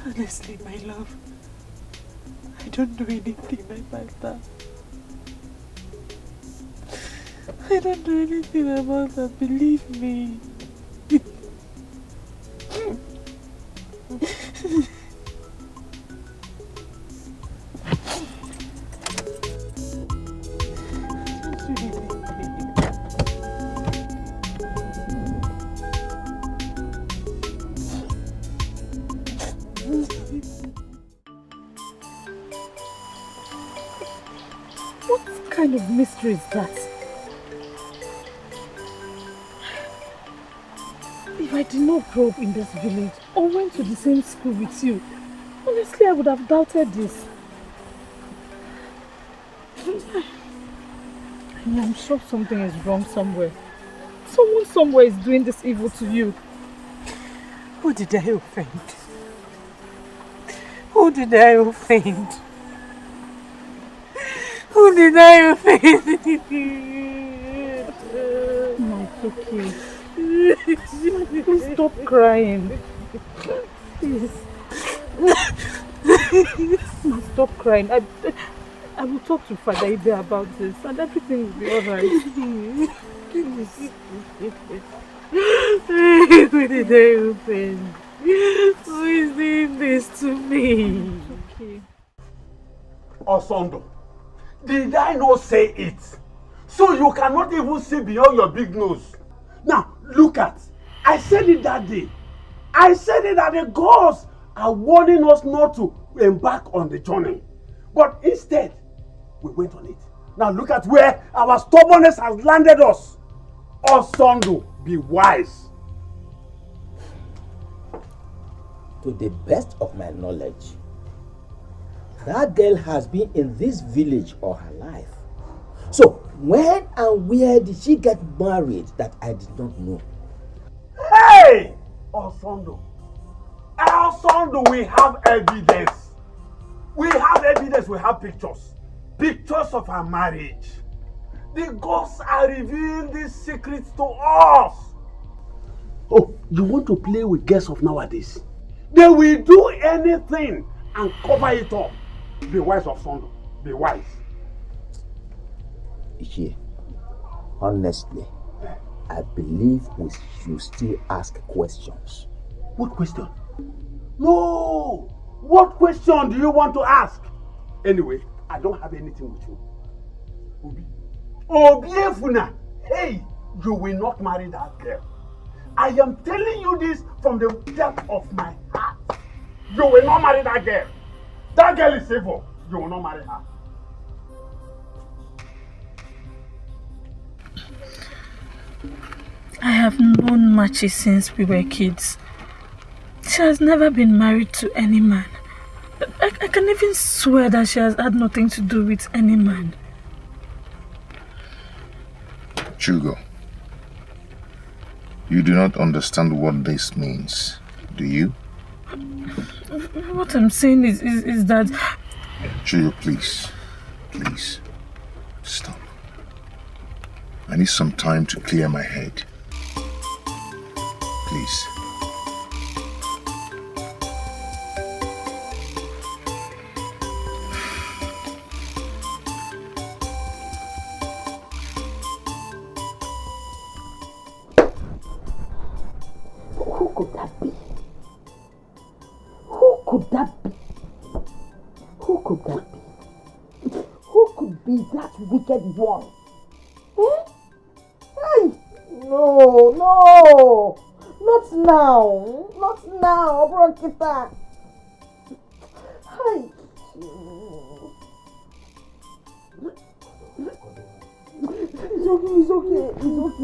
Honestly, my love, I don't know anything, my master. I don't know anything about her, believe me. What kind of mystery is that? If I did not grow up in this village or went to the same school with you, honestly I would have doubted this. I'm sure something is wrong somewhere. Someone somewhere is doing this evil to you. Who did I offend? Who did I offend? Who did I offend? No, it's okay. Please stop crying. Please. No, stop crying. I will talk to Father Ibe about this and everything will be alright. Please. Who did I offend? Who is doing this to me? It's okay. Osondo, did I not say it? So you cannot even see beyond your big nose. Now, look at, I said it that day. I said it that the gods are warning us not to embark on the journey. But instead, we went on it. Now look at where our stubbornness has landed us. Osondo, be wise. To the best of my knowledge, that girl has been in this village all her life. So, when and where did she get married that I did not know? Hey! Osondo, we have evidence. We have evidence, we have pictures. Pictures of her marriage. The gods are revealing these secrets to us. Oh, you want to play with girls of nowadays? They will do anything and cover it up. Be wise, Osondo. Be wise. Ichie, honestly, I believe we should still ask questions. What question? No! What question do you want to ask? Anyway, I don't have anything with you. Obi. Obiefuna! Hey! You will not marry that girl. I am telling you this from the depth of my heart. You will not marry that girl. That girl is evil. You will not marry her. I have known Machi since we were kids. She has never been married to any man. I can even swear that she has had nothing to do with any man. Chugo, you do not understand what this means, do you? What I'm saying is that... Chugo, please. Please. Stop. I need some time to clear my head. Please. Who could that be? Who could that be? Who could that be? Who could be that wicked one? Eh? Hey! No, no! Not now! Not now, Bronkita! Hey! It's okay, it's okay, it's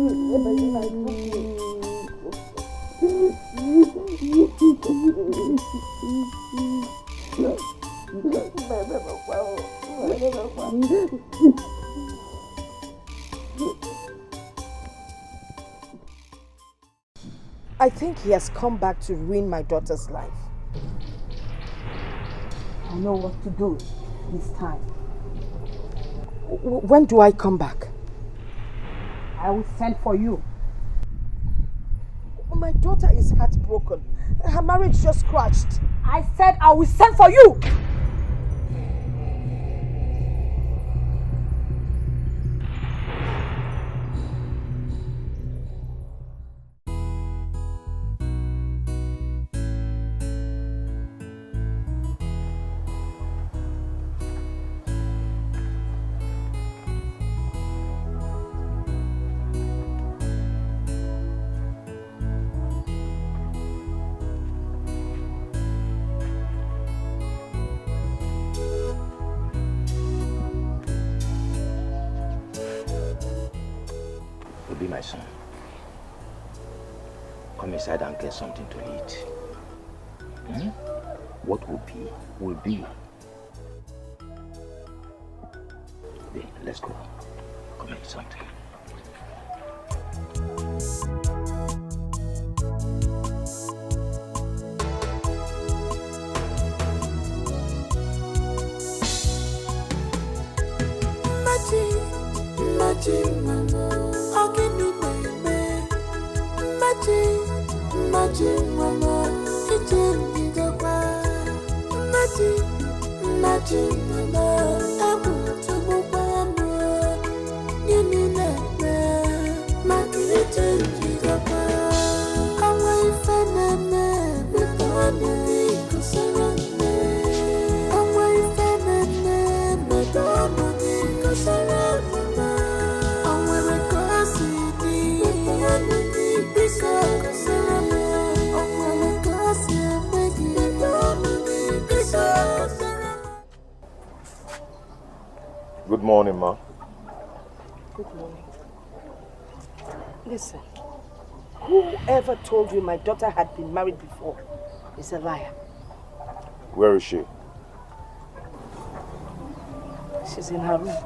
I think he has come back to ruin my daughter's life. I know what to do this time. When do I come back? I will send for you. My daughter is heartbroken. Her marriage just crashed. I said I will send for you! Be my son. Come inside and get something to eat. Hmm? What will be, will be. Hey, let's go. Come eat something. Good morning, Ma. Good morning. Listen, whoever told you my daughter had been married before is a liar. Where is she? She's in her room.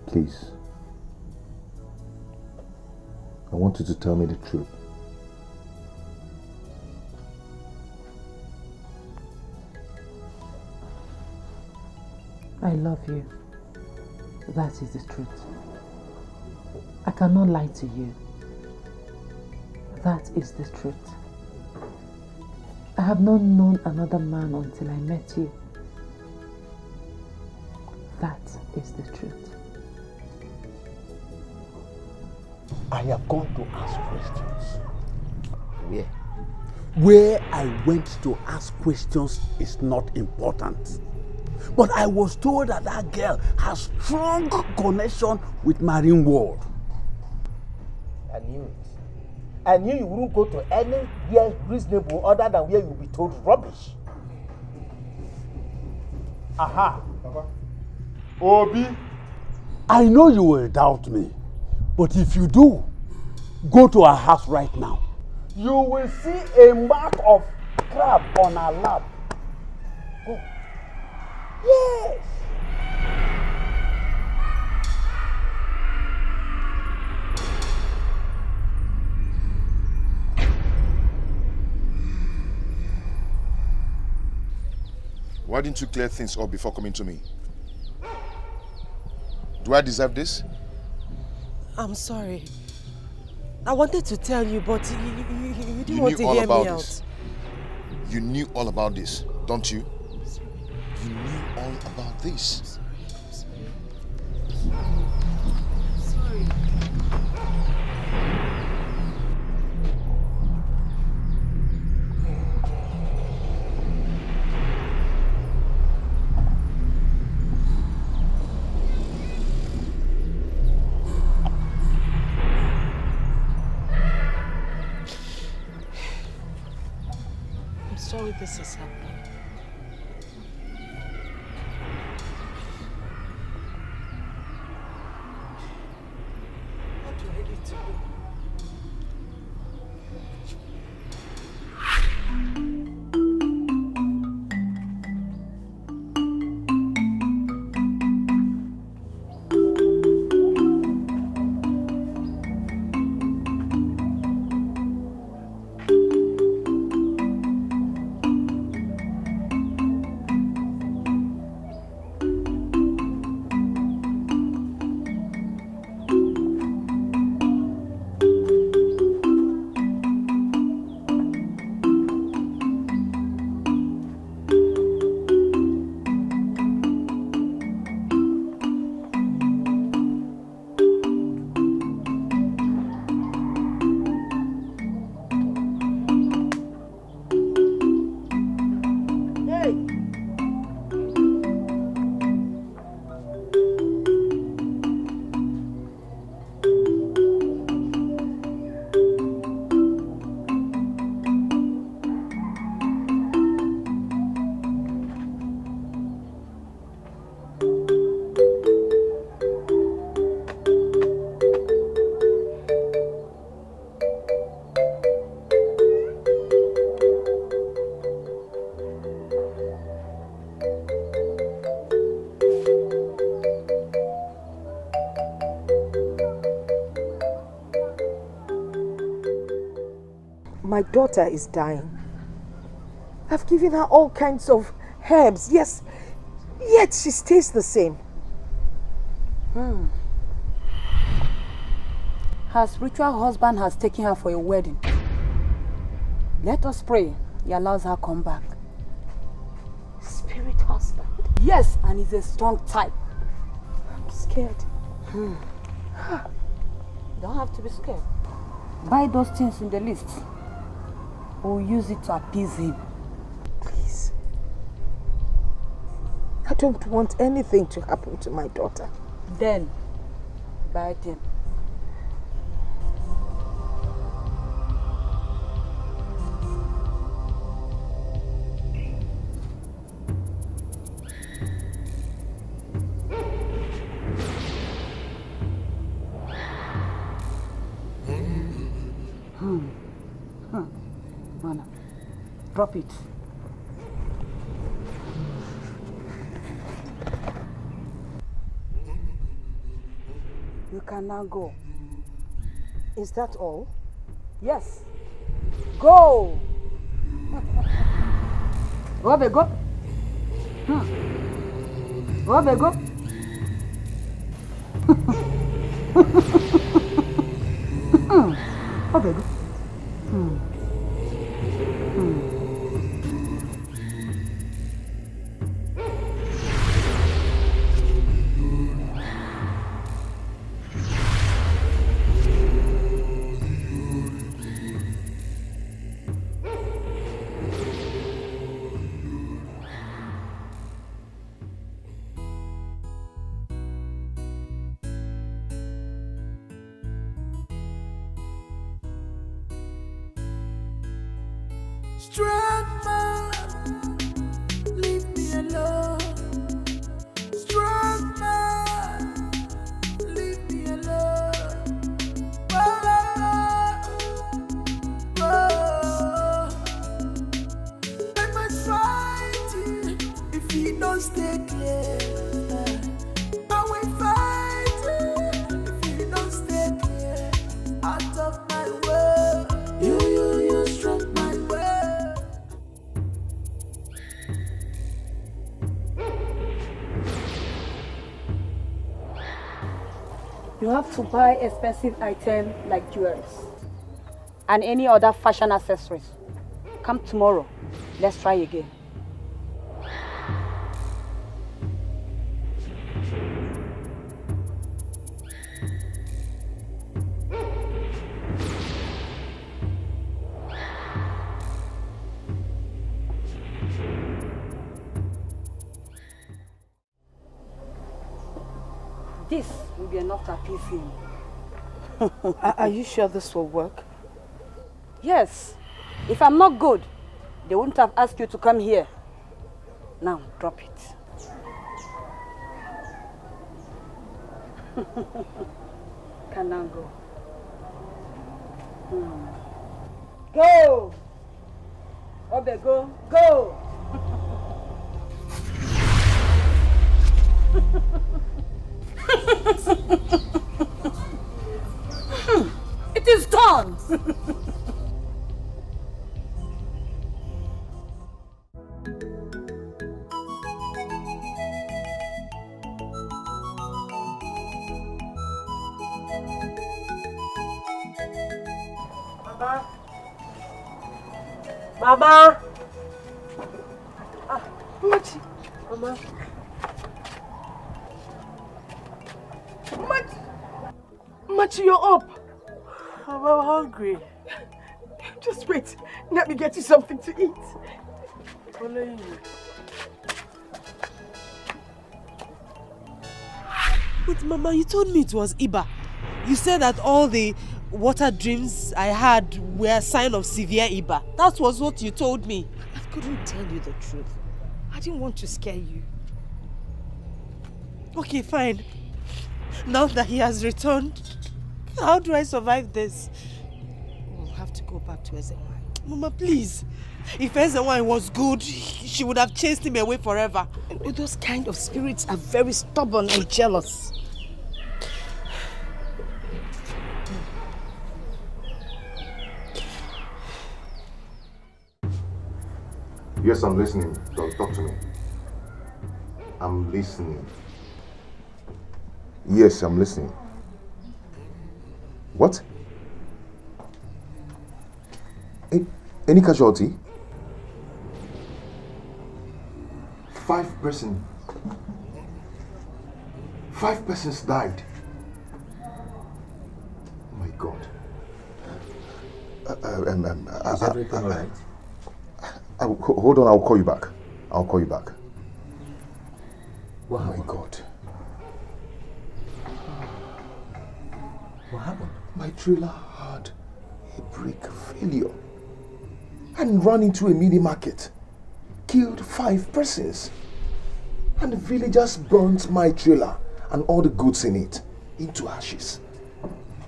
Please. I want you to tell me the truth. I love you. That is the truth. I cannot lie to you. That is the truth. I have not known another man until I met you. That is the truth. I have gone to ask questions. Where? Where I went to ask questions is not important. But I was told that that girl has strong connection with marine world. I knew it. I knew you wouldn't go to anywhere reasonable other than where you'll be told rubbish. Aha. Papa. Obi, I know you will doubt me, but if you do, go to her house right now. You will see a mark of crab on her lap. Go. Yes. Why didn't you clear things up before coming to me? Do I deserve this? I'm sorry. I wanted to tell you, but you didn't want to hear me out. You knew all about this, don't you? You knew all about this. Sorry. I'm sorry this is happening. What do I need to do? My daughter is dying. I've given her all kinds of herbs, yes, yet she stays the same. Her spiritual husband has taken her for a wedding. Let us pray he allows her come back. Spirit husband? Yes, and he's a strong type. I'm scared. You don't have to be scared. Buy those things in the list. We'll use it to appease him. Please. I don't want anything to happen to my daughter. Then, buy them. Mana, drop it. You can now go. Is that all? Yes. Go! Go, go. Go, go. Oh, baby. Strong man, leave me alone. Strong man, leave me alone. Oh, oh. I must fight you if you don't stay clear. I will fight you if you don't stay clear. Out of my way, you struck my way. You have to buy expensive items like jewelry and any other fashion accessories. Come tomorrow. Let's try again. This will be enough to appease him. Are you sure this will work? Yes. If I'm not good, they wouldn't have asked you to come here. Now, drop it. Can now go. Go! Obe, go! Go! It is done! Mama! Mama! Machi! Mama! Machi, you're up! I'm hungry. Just wait. Let me get you something to eat. Following you. But Mama, you told me it was Iba. You said that all the water dreams I had were a sign of severe Iba. That was what you told me. I couldn't tell you the truth. I didn't want to scare you. Okay, fine. Now that he has returned, how do I survive this? We'll have to go back to Ezenwai. Mama, please. If Ezenwai was good, she would have chased him away forever. Those kind of spirits are very stubborn and jealous. Yes, I'm listening. Don't talk to me. I'm listening. Yes, I'm listening. What? Any casualty? 5 persons. 5 persons died. Oh my God. Is everything all right? Hold on, I'll call you back. I'll call you back. What Oh happened? my God. What happened? My trailer had a brake failure and ran into a mini market. Killed 5 persons. And the villagers burnt my trailer and all the goods in it into ashes.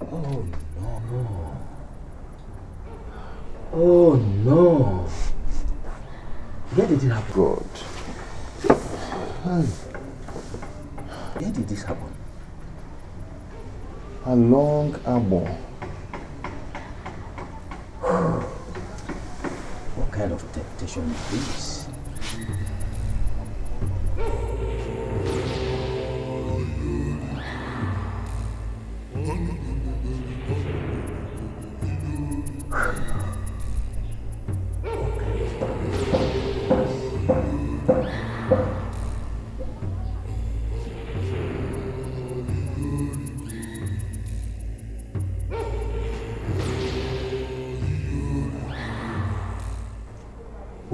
Oh no. Oh no. Where did it happen? God. Where did this happen? Along Abo. What kind of temptation is this?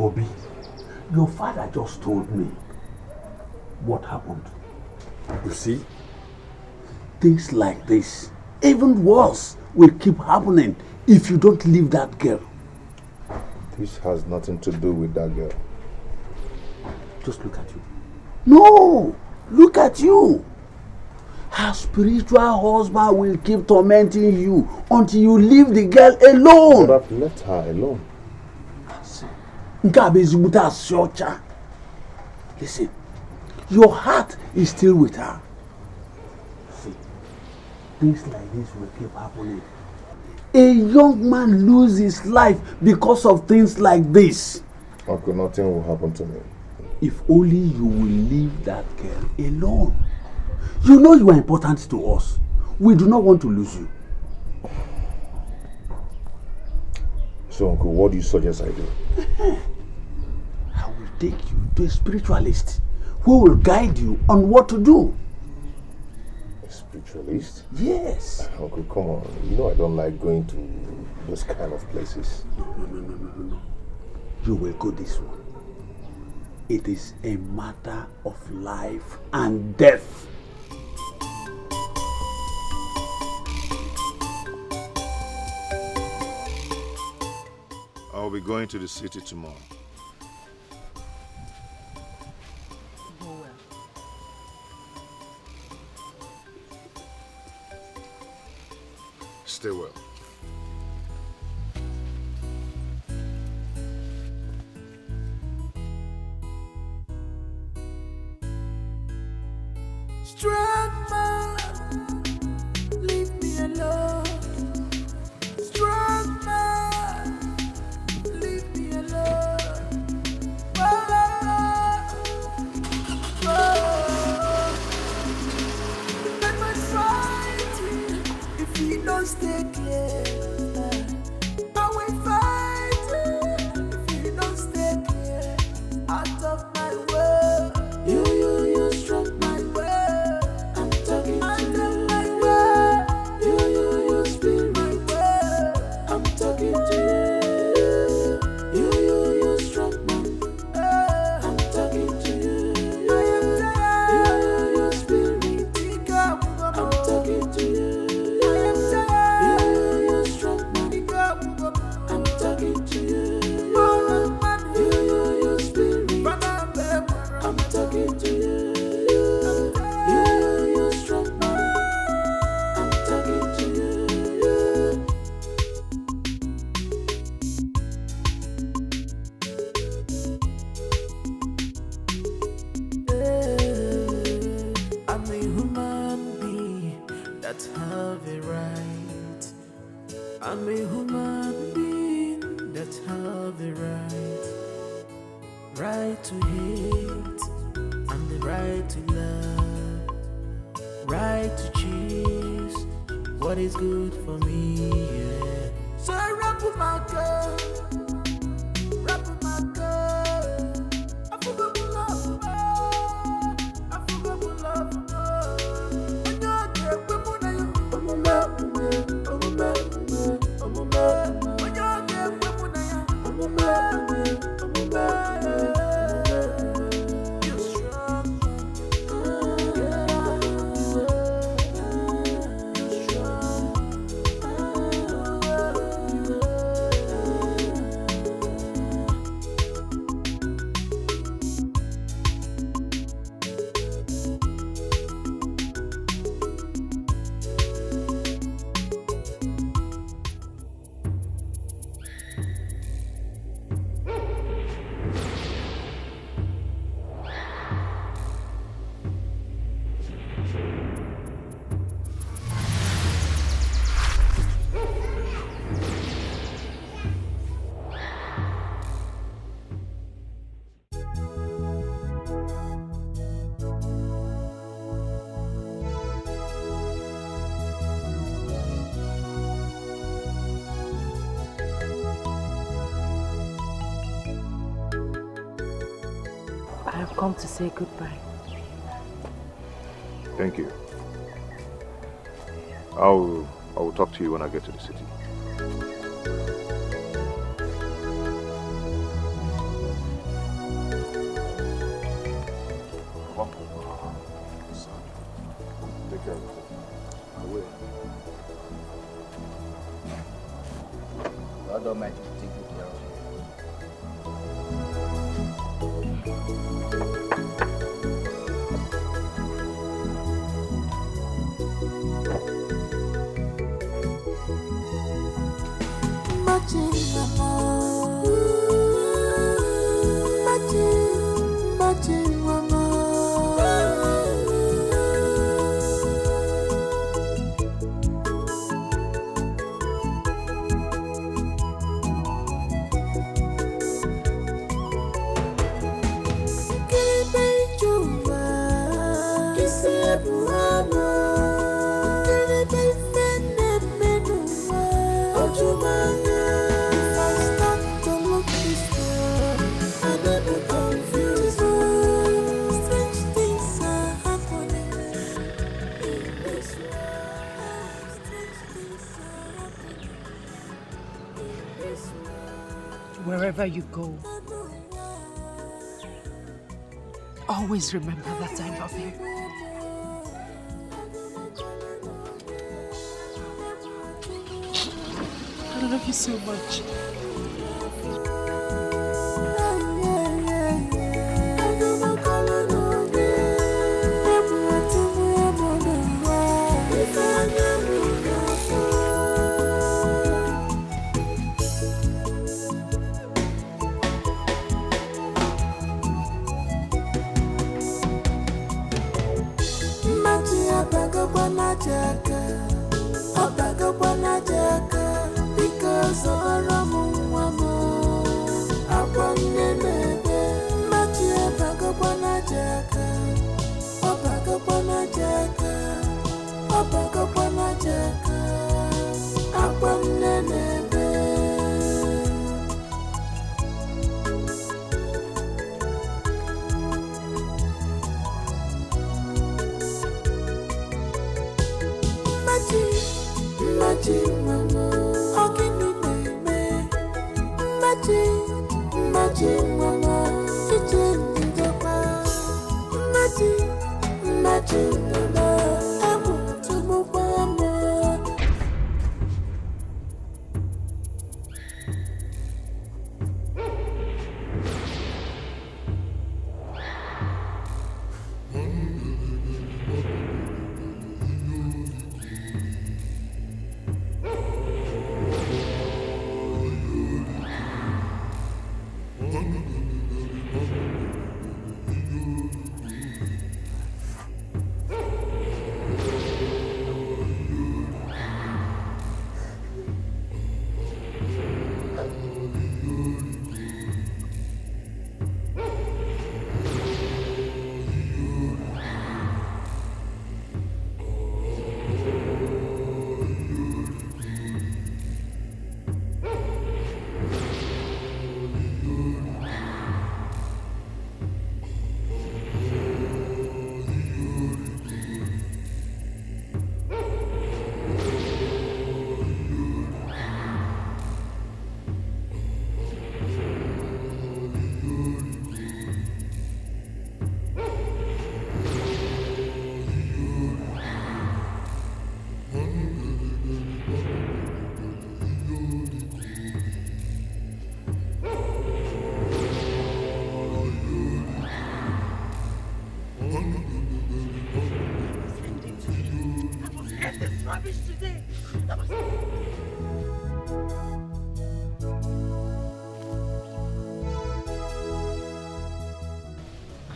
Obi, your father just told me what happened. You see, things like this, even worse, will keep happening if you don't leave that girl. This has nothing to do with that girl. Just look at you. No! Look at you! Her spiritual husband will keep tormenting you until you leave the girl alone. But I've left her alone. Listen, your heart is still with her. See, things like this will keep happening. A young man loses his life because of things like this. Uncle, nothing will happen to me. If only you will leave that girl alone. You know you are important to us. We do not want to lose you. So, Uncle, what do you suggest I do? I will take you to a spiritualist who will guide you on what to do. A spiritualist? Yes. Uncle, come on. You know I don't like going to those kind of places. No. You will go this one. It is a matter of life and death. I'll be going to the city tomorrow. Go well. Stay well. Strong man, leave me alone. Strong man, leave me alone. I must fight you if you don't stay clear. I will fight you if you don't stay clear. Out of my way, you struck my way. I'm talking to you. My way, you spin my way. I'm talking to you. You struck my way. I'm talking to you. I am tired. You spin me. I'm talking to you. I am tired. You struck my way. I'm talking to you. You spin me. I'm talking to you. You struck me. I'm talking to you. I'm a human being that have a right. I'm a human being that have a right. Right to hate and the right to love. Right to choose what is good for me, yeah. So I rap with my girl. Rap with my girl. I forgot to love her. I forgot to love her. And you're there, we're gonna I've come to say goodbye. Thank you. I will talk to you when I get to the city. God Almighty will take good care of you. Wherever you go, always remember that I love you. I love you so much. Because of a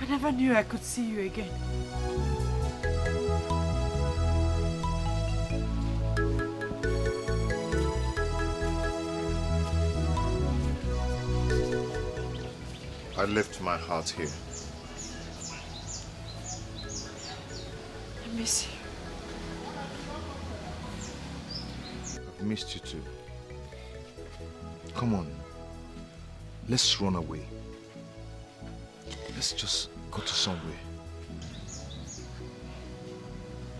I never knew I could see you again. I left my heart here. I miss you. I've missed you too. Come on. Let's run away. Let's just go to somewhere.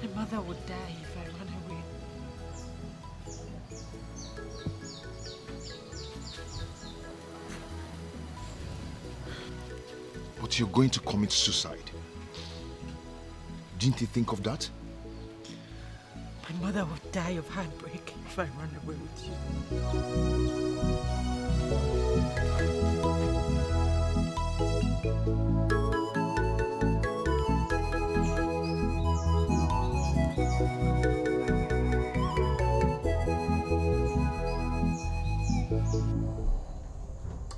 My mother would die if I run away. But you're going to commit suicide. Didn't you think of that? My mother would die of heartbreak if I run away with you.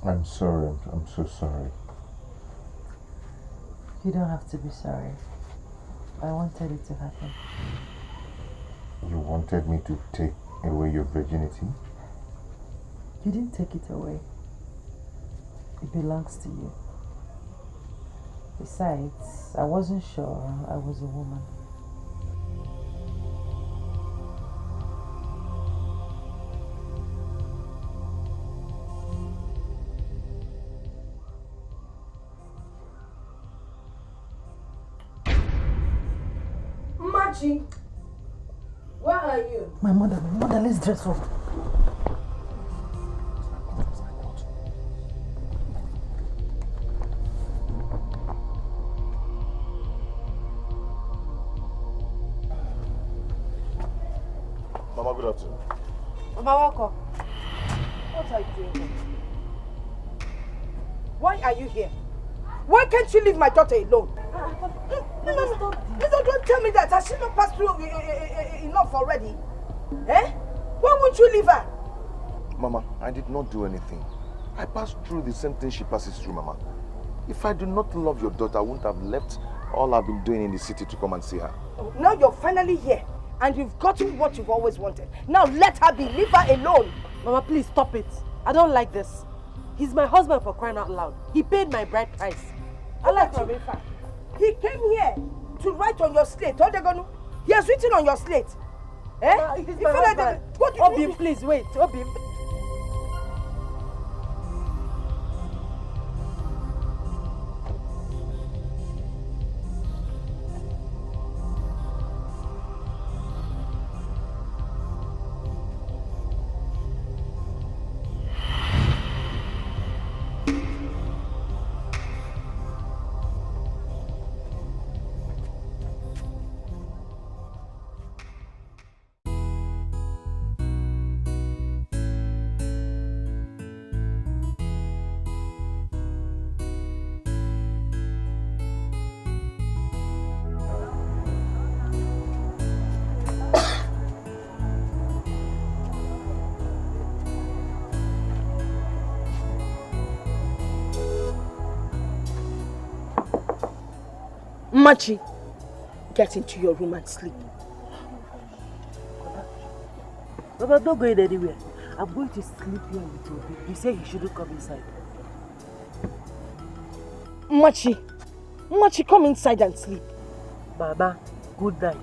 I'm sorry. I'm so sorry. You don't have to be sorry. I wanted it to happen. You wanted me to take away your virginity? You didn't take it away. It belongs to you. Besides, I wasn't sure I was a woman. Machi, where are you? My mother, let's dress up. Mama, good afternoon. Mama, welcome. What are you doing here? Why are you here? Why can't you leave my daughter alone? No, don't tell me that. Has she not passed through enough already? Eh? Why won't you leave her? Mama, I did not do anything. I passed through the same thing she passes through, Mama. If I do not love your daughter, I wouldn't have left all I've been doing in the city to come and see her. Now you're finally here, and you've gotten what you've always wanted. Now let her be. Leave her alone. Mama, please stop it. I don't like this. He's my husband, for crying out loud. He paid my bride price. I like him. He came here to write on your slate. He has written on your slate. Eh? He's my husband. What do you Obim, please wait. Obim. Machi, get into your room and sleep. Baba, don't go in anywhere. I'm going to sleep here with Obi. You say he shouldn't come inside. Machi, come inside and sleep. Mama, good night.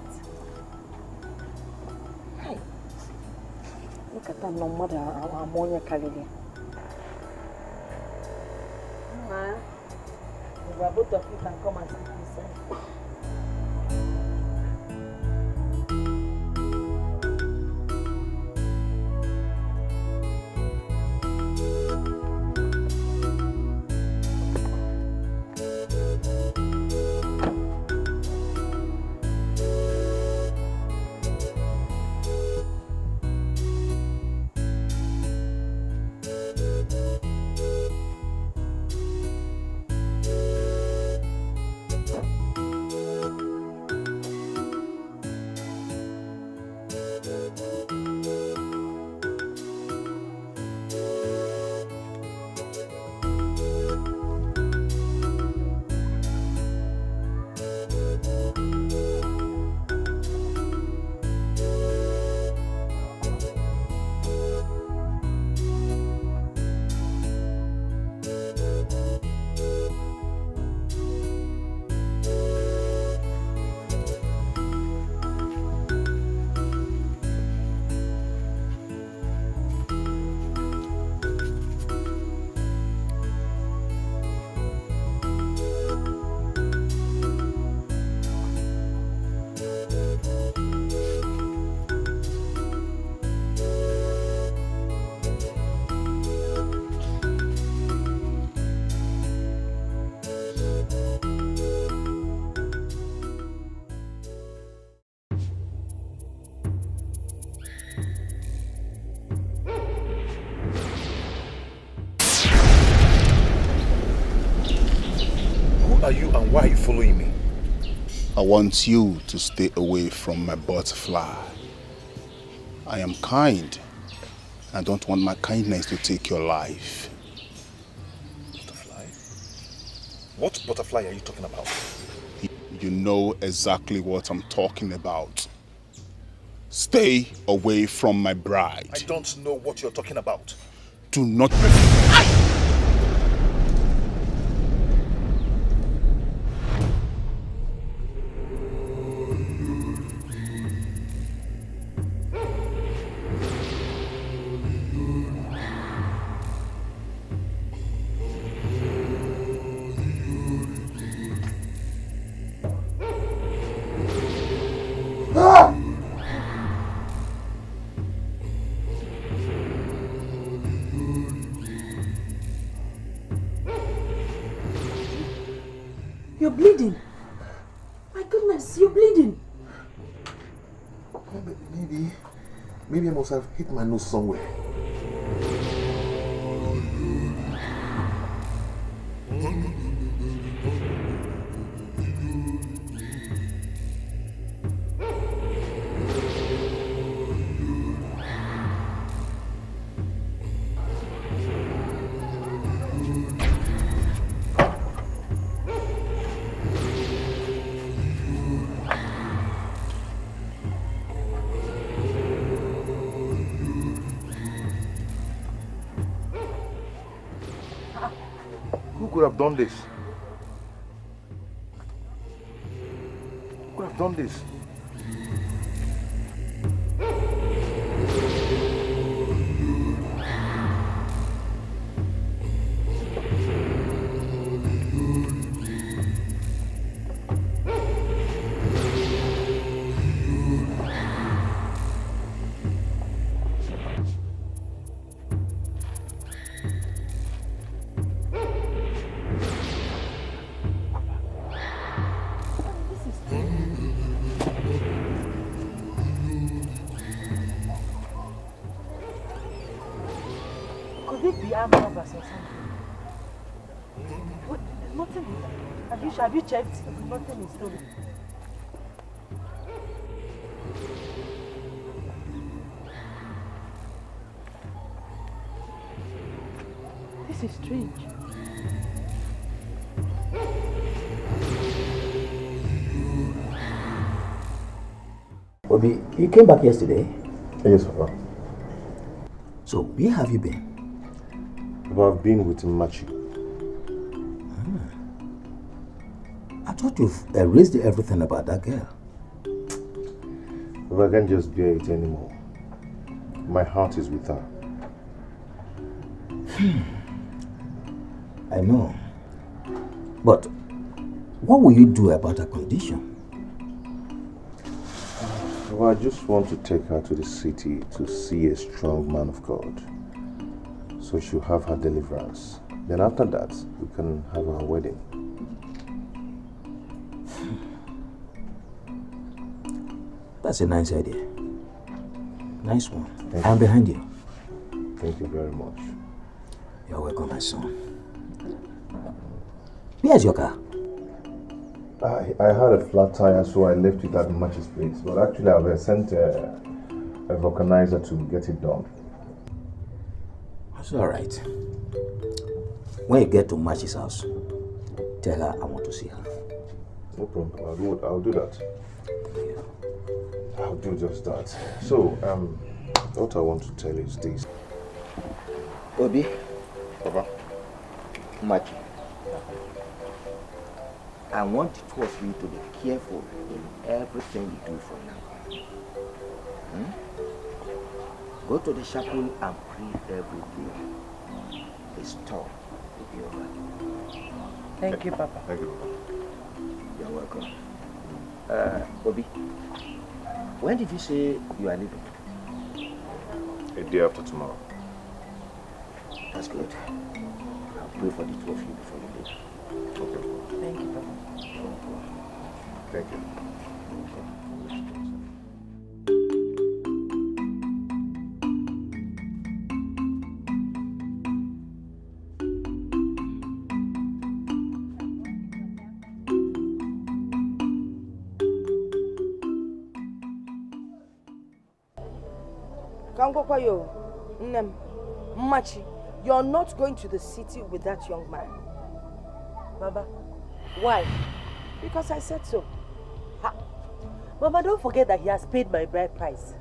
Hey, look at that no mother, our ammonia carrier. Both of you can come and sleep inside. Are you and why are you following me? I want you to stay away from my butterfly. I am kind. I don't want my kindness to take your life. What butterfly are you talking about? You know exactly what I'm talking about. Stay away from my bride. I don't know what you're talking about. Do not... You're bleeding. My goodness, you're bleeding. Maybe I must have hit my nose somewhere. Who could have done this? Who could have done this? Have you checked? Nothing is stolen. This is strange. Obi, you came back yesterday? Yes, Papa. So, where have you been? I've been with Machi. I thought you've erased everything about that girl. But I can't just bear it anymore. My heart is with her. I know. But what will you do about her condition? Well, I just want to take her to the city to see a strong man of God. So she'll have her deliverance. Then after that, we can have our wedding. That's a nice idea. Nice one. I'm behind you. Thank you very much. You're welcome, my son. Where's your car? I had a flat tire, so I left it at Machi's place. But actually, I've sent a vulcanizer to get it done. That's all right. When you get to Machi's house, tell her I want to see her. No problem. I'll do that. I'll do just that. So, what I want to tell you is this. Obi. Papa. Machi. I want the two of you to be careful in everything you do from now on. Go to the chapel and pray every day. The storm will be over. Thank you, Papa. Thank you, Papa. You're welcome. Obi, when did you say you are leaving? A day after tomorrow. That's good. I'll pray for the two of you before you leave. Okay. Thank you, Papa. Thank you. Machi, you're not going to the city with that young man. Baba, Why? Because I said so. Mama, don't forget that he has paid my bride price.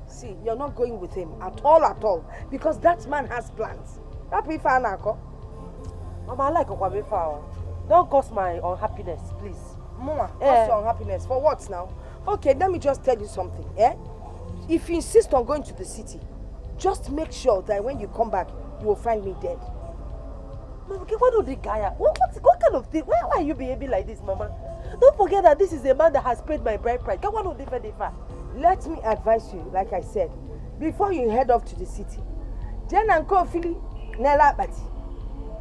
See, you're not going with him at all. Because that man has plans. That be fine, Uncle. Mama, I like Okwamefa. Don't cause my unhappiness, please. Mama, what's your unhappiness? For what now? Okay, let me just tell you something, If you insist on going to the city, just make sure that when you come back, you will find me dead. Mama, okay, what do the guy? What kind of thing? Why are you behaving like this, Mama? Don't forget that this is a man that has paid my bride price. Let me advise you, like I said, before you head off to the city, Jen and Kofi, Nella Bati,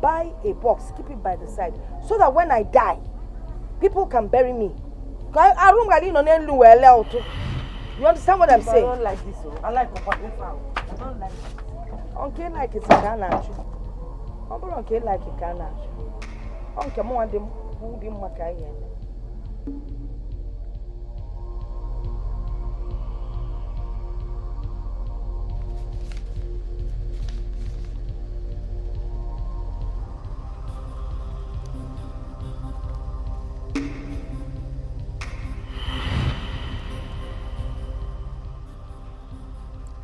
buy a box, keep it by the side, so that when I die, people can bury me. You understand what I'm saying? I don't like this. I like Okwamefa. I don't like this. Okay, like it's a canach. Okay, like a canach. Okay, more than who didn't work again.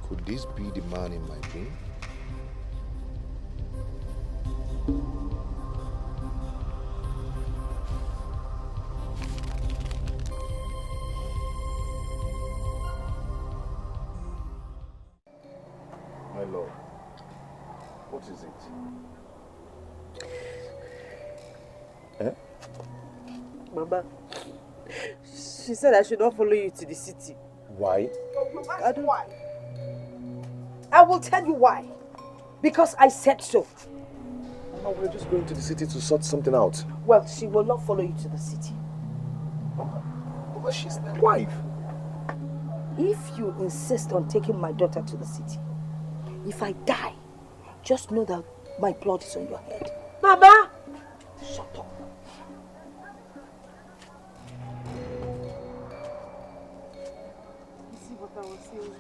Could this be the man in my dream? My lord, what is it? Mama, she said I should not follow you to the city. Why? I don't. Why? I will tell you why. Because I said so. Mama, we're just going to the city to sort something out. Well, she will not follow you to the city. Mama, she's my wife. If you insist on taking my daughter to the city, if I die, just know that my blood is on your head. Mama! Shut up. You see what I was saying?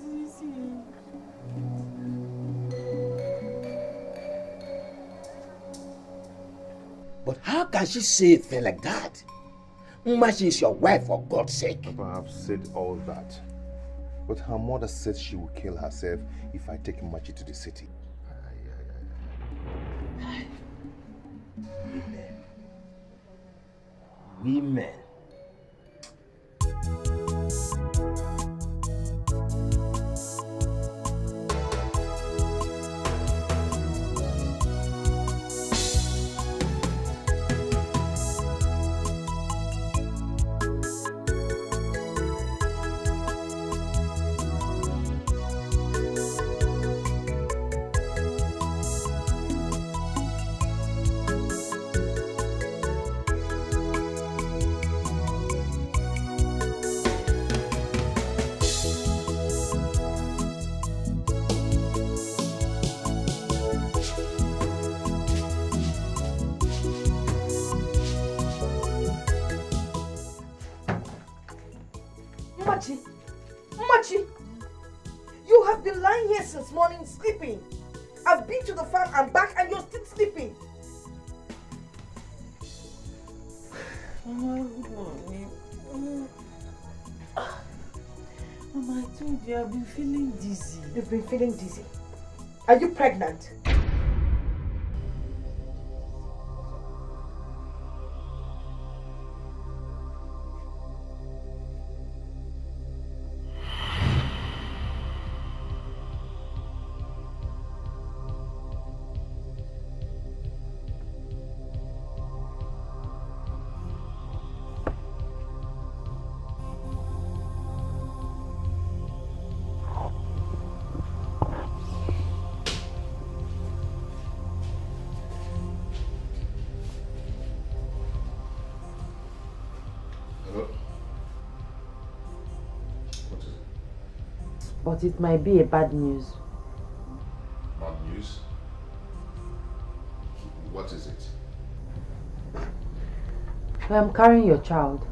You see. But how can she say a thing like that? Mama, she is your wife, for God's sake. Papa, I've said all that. But her mother said she will kill herself if I take Machi to the city. Women. Machi, you have been lying here since morning sleeping. I've been to the farm and back and you're still sleeping. Mama, good morning. Mama, I told you I've been feeling dizzy. You've been feeling dizzy? Are you pregnant? But it might be a bad news. Bad news? What is it? I am carrying your child.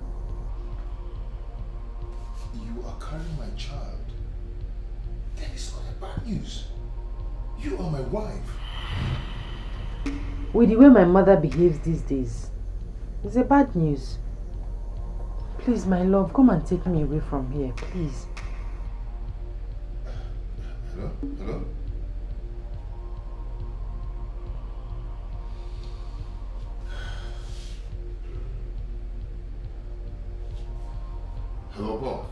You are carrying my child? That is not a bad news. You are my wife. With the way my mother behaves these days, it's a bad news. Please, my love, come and take me away from here, please. Hello? Hello? Hello, Bob.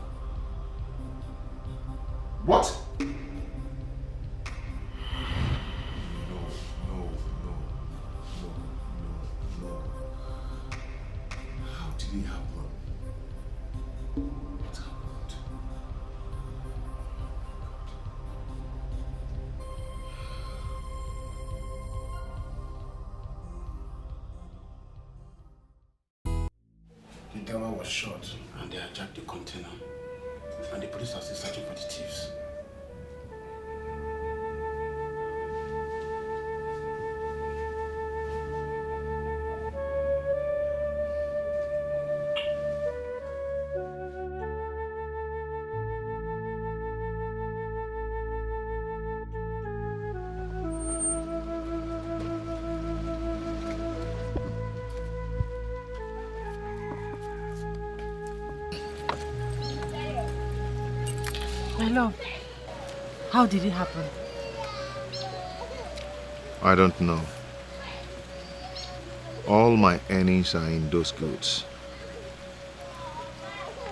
What? No. How did it happen? What happened? The driver was shot and they hijacked the container. And the police are still searching for the thieves. My love, how did it happen? I don't know. All my earnings are in those goods.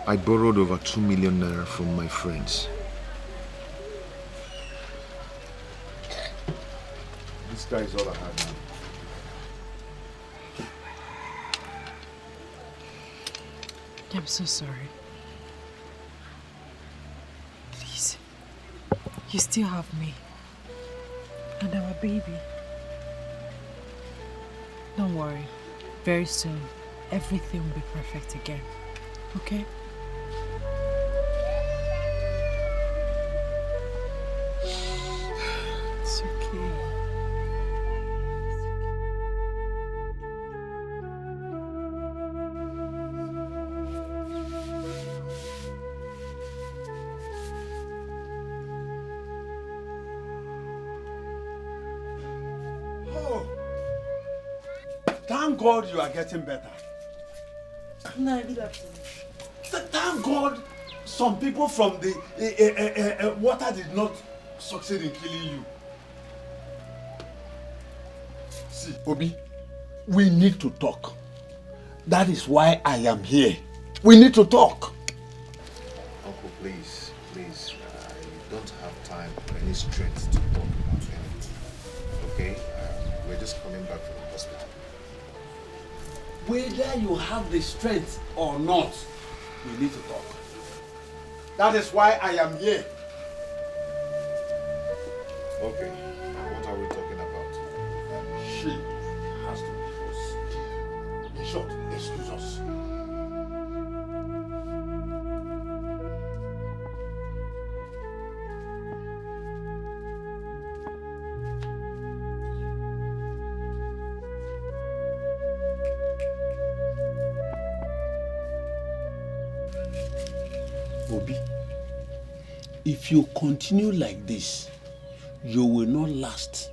I borrowed over 2 million naira from my friends. This guy is all I have now. I'm so sorry. Please, you still have me and our baby. Don't worry. Very soon, everything will be perfect again. Okay? It's okay. Thank God you are getting better. No, good afternoon. Thank God some people from the water did not succeed in killing you. See, Obi, we need to talk. That is why I am here. We need to talk. Uncle, please, I don't have time or any strength to talk about anything. Okay? We're just coming back from the hospital. Whether you have the strength or not, we need to talk. That is why I am here. Okay, what are we talking about? She has to leave us. In short, excuse us. Obi, if you continue like this, you will not last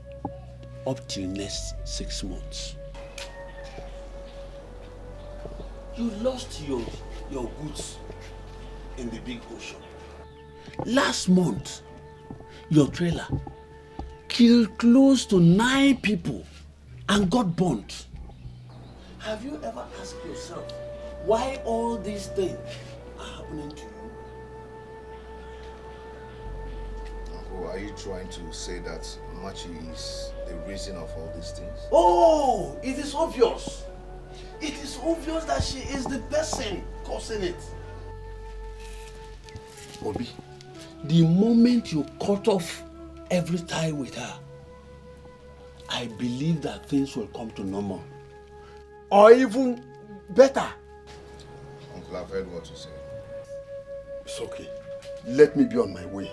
up till next 6 months. You lost your goods in the big ocean. Last month, your trailer killed close to 9 people and got burnt. Have you ever asked yourself why all these things are happening to you? Uncle, are you trying to say that Machi is the reason of all these things? Oh, it is obvious. It is obvious that she is the person causing it. Obi, the moment you cut off every tie with her, I believe that things will come to normal. Or even better. Uncle, I've heard what you said. It's okay. Let me be on my way.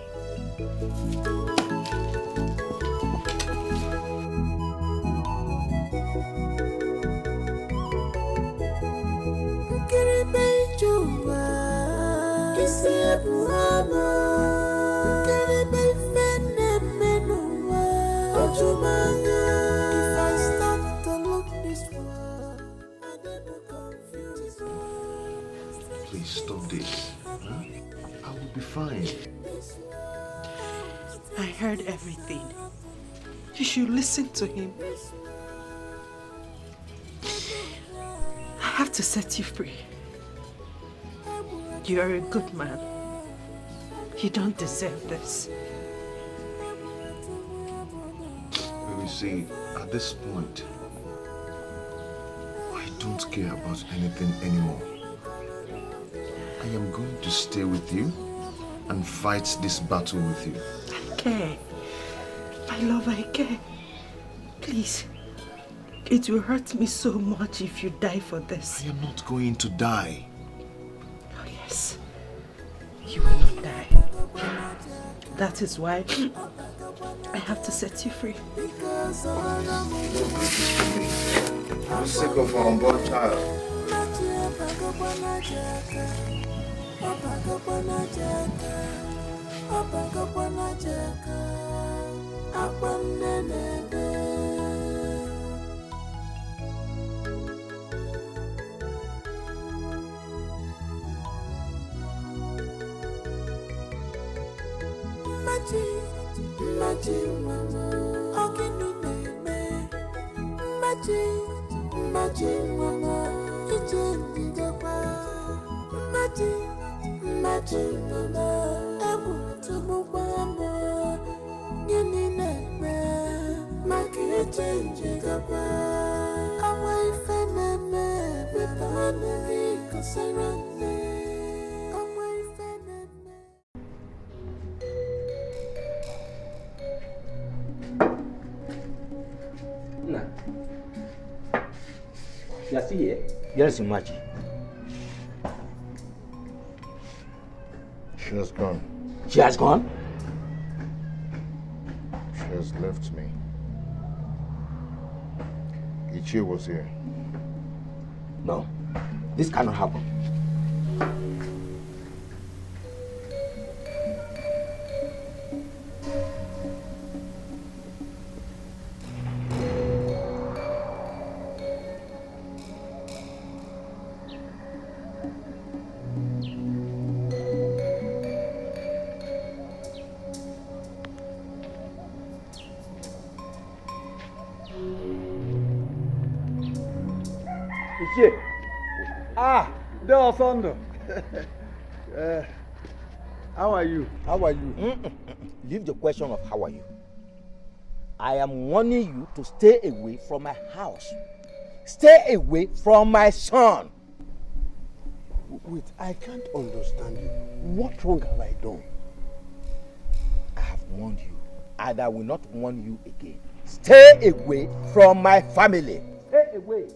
If I start to I heard everything. You should listen to him. I have to set you free. You are a good man. You don't deserve this. You see, at this point, I don't care about anything anymore. I am going to stay with you and fight this battle with you. I care. My love, I care. Please. It will hurt me so much if you die for this. I am not going to die. Oh yes. You will not die. That is why I have to set you free. I'm sick of our unborn child. You are still here? Yes, Imaji. She has gone. She has gone? She has left me. Ichie was here. No, this cannot happen. Tonto. How are you? How are you? Leave the question of how are you. I am warning you to stay away from my house. Stay away from my son. Wait, I can't understand you. What wrong have I done? I have warned you, and I will not warn you again. Stay away from my family. Stay away.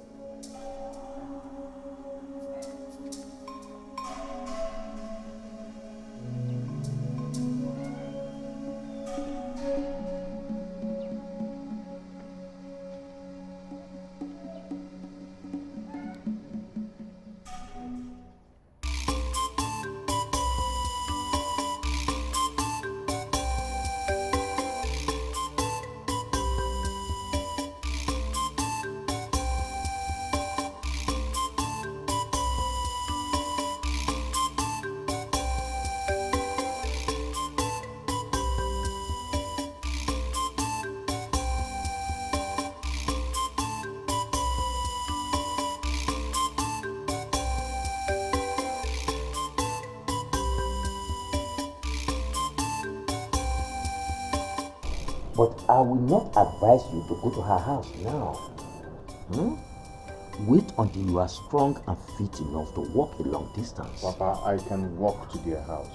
But I will not advise you to go to her house now. Wait until you are strong and fit enough to walk a long distance. Papa, I can walk to their house.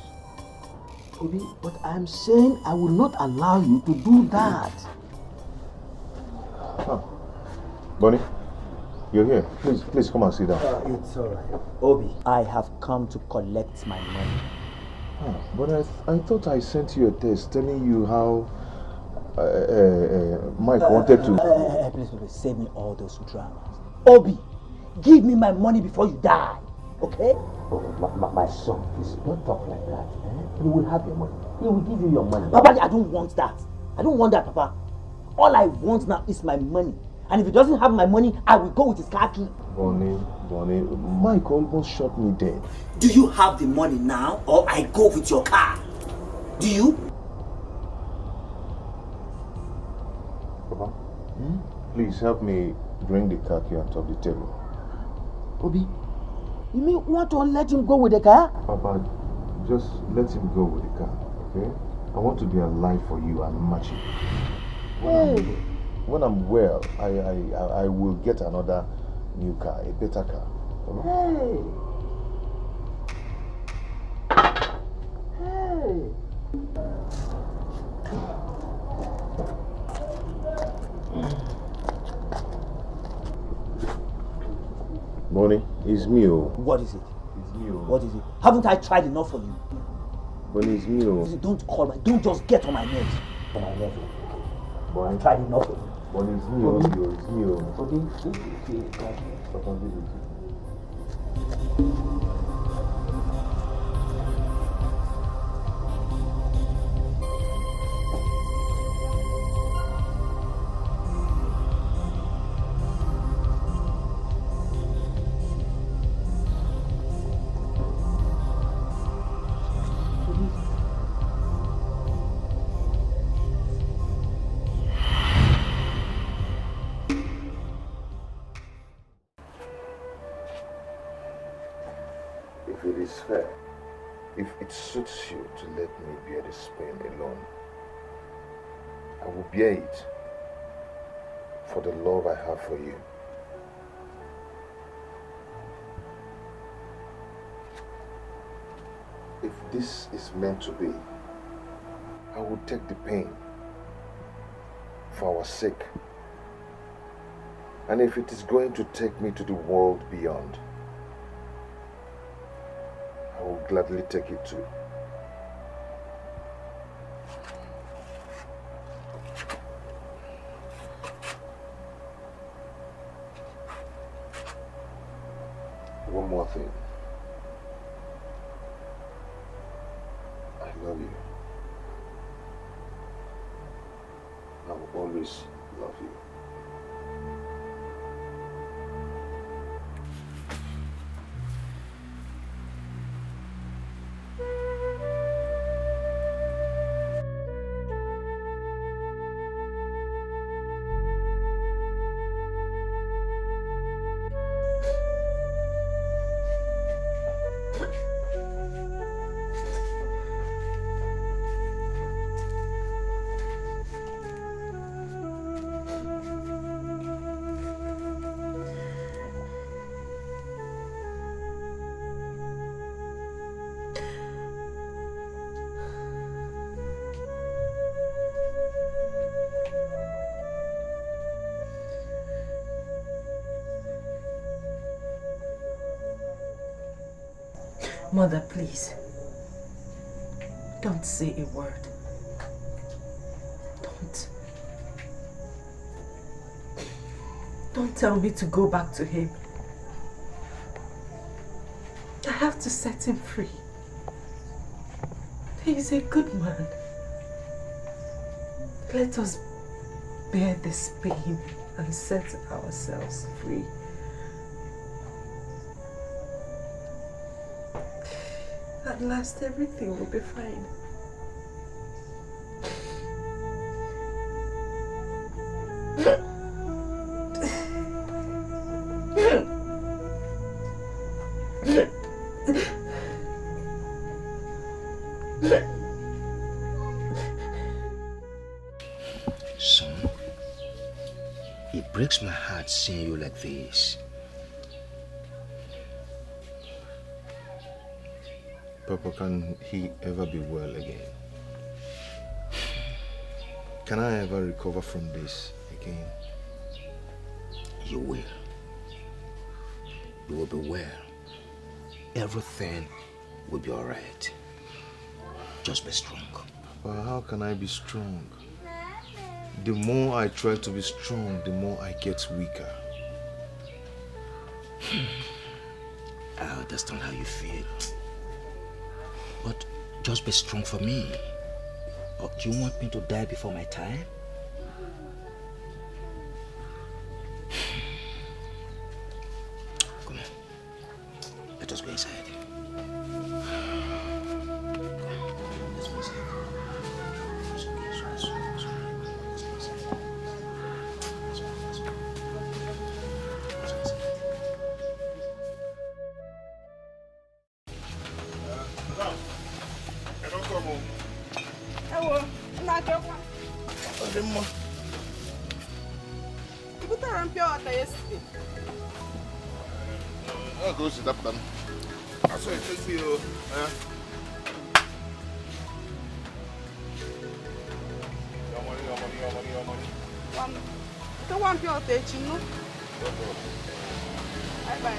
Obi, but I'm saying I will not allow you to do that. Bonnie, you're here. Please come and sit down. It's alright. Obi, I have come to collect my money. But I thought I sent you a text telling you how Mike wanted to... Please, save me all those dramas. Obi, give me my money before you die, okay? Oh, my son, please don't talk like that. He will have your money. He will give you your money. Papa, I don't want that. I don't want that, Papa. All I want now is my money. And if he doesn't have my money, I will go with his car key. Bonnie, Mike almost shot me dead. Do you have the money now, or I go with your car? Do you? please help me bring the car key on top of the table. Obi, you mean want to let him go with the car? Papa, just let him go with the car, okay? I want to be alive for you and match it. When I'm well, I will get another new car, a better car. Hey. Bonnie, it's me. What is it? It's me. What is it? Haven't I tried enough for you? Bonnie, it's me. Don't call me. Don't just get on my nerves. On my nerves. Bonnie, I tried enough for you. Bonnie, it's me. It's me. Okay. Papa, this is it. If it is fair, if it suits you to let me bear this pain alone, I will bear it for the love I have for you. If this is meant to be, I will take the pain for our sake. And if it is going to take me to the world beyond, I will gladly take it too. One more thing. I love you. I will always love you. Mother, please. Don't say a word. Don't tell me to go back to him. I have to set him free. He's a good man. Let us bear this pain and set ourselves free. At last, everything will be fine. Son, it breaks my heart seeing you like this. Papa, can he ever be well again? Can I ever recover from this again? You will. You will be well. Everything will be all right. Just be strong. But how can I be strong? The more I try to be strong, the more I get weaker. I understand how you feel. But just be strong for me. Or do you want me to die before my time? Come on. Let us go inside. Let's go inside. It's okay. Let's go inside. Let's go inside. Let's go. I'll go sit up then. I saw it take you. Your money. The one pure teaching, no? Bye.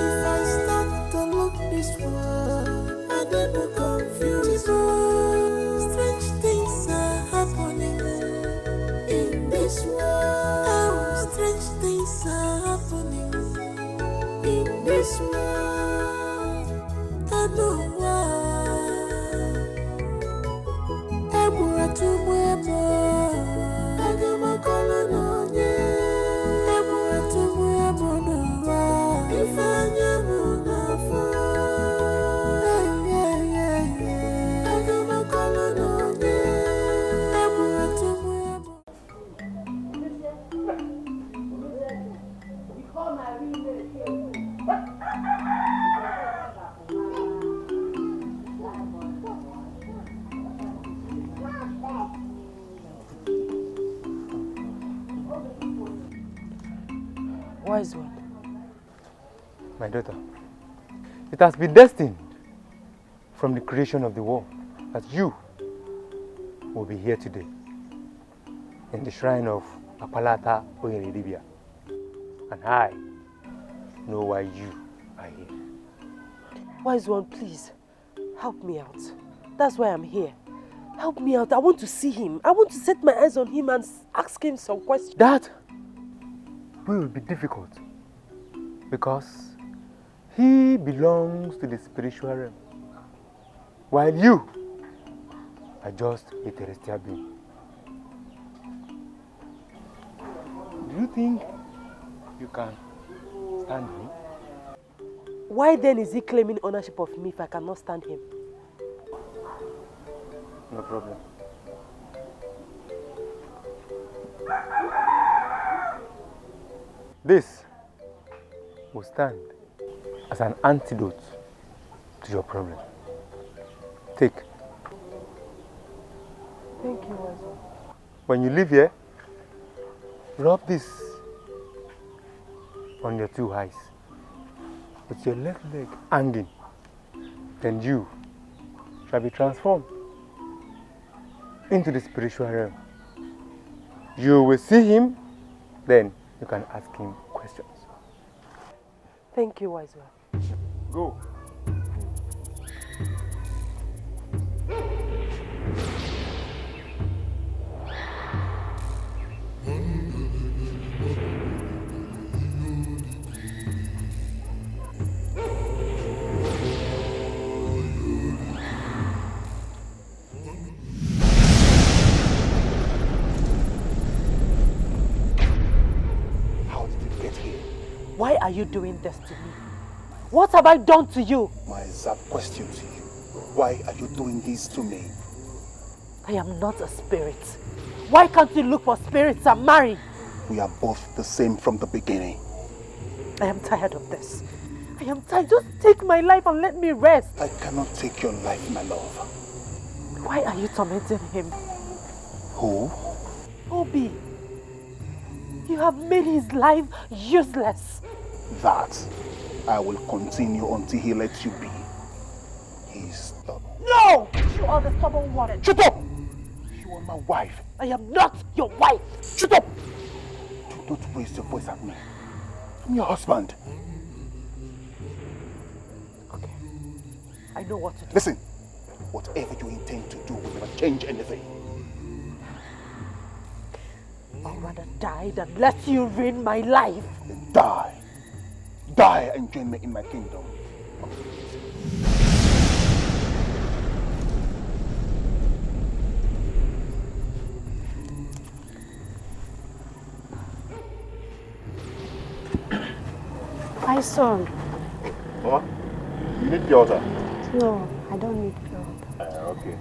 If I start to look this way, I get more confused. Strange things are happening in this world. Oh, strange things are happening in this world. I know why. I'm going to wear I got my color on you. I'm going to wear more. If I never know. I got my color on you. I'm going to wear more. Wise one. My daughter, it has been destined from the creation of the world that you will be here today in the shrine of Apalata Oyeridibia. And I know why you are here. Wise one, please, help me out. That's why I'm here. Help me out. I want to see him. I want to set my eyes on him and ask him some questions. That will be difficult because he belongs to the spiritual realm, while you are just a terrestrial being. Do you think you can stand me? Why then is he claiming ownership of me if I cannot stand him? No problem. This will stand as an antidote to your problem. Take. Thank you, Wise one. When you leave here, rub this on your two eyes with your left leg hanging. Then you shall be transformed into the spiritual realm. You will see him, then you can ask him questions. Thank you, Wise one. Go. Why are you doing this to me? What have I done to you? My exact question to you. Why are you doing this to me? I am not a spirit. Why can't you look for spirits and marry? We are both the same from the beginning. I am tired of this. I am tired. Just take my life and let me rest. I cannot take your life, my love. Why are you tormenting him? Who? Obi. You have made his life useless. That I will continue until he lets you be. He's stubborn. No! You are the stubborn one. Shut up! You are my wife. I am not your wife. Shut up! Do not raise your voice at me. I'm your husband. Okay. I know what to do. Listen, whatever you intend to do will never change anything. I'd rather die than let you ruin my life. Then die. Die and join me in my kingdom. My son. Mama? You need pure water? No, I don't need pure water. Okay.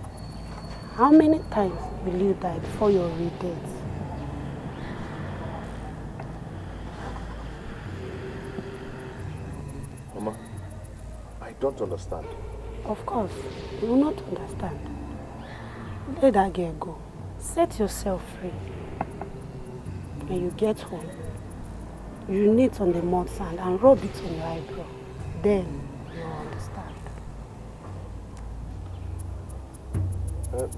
How many times will you die before your redeath? Mama, I don't understand. Of course, you will not understand. Let that girl go. Set yourself free. When you get home, you knit on the mud sand and rub it on your eyebrow. Then you will understand. Oh.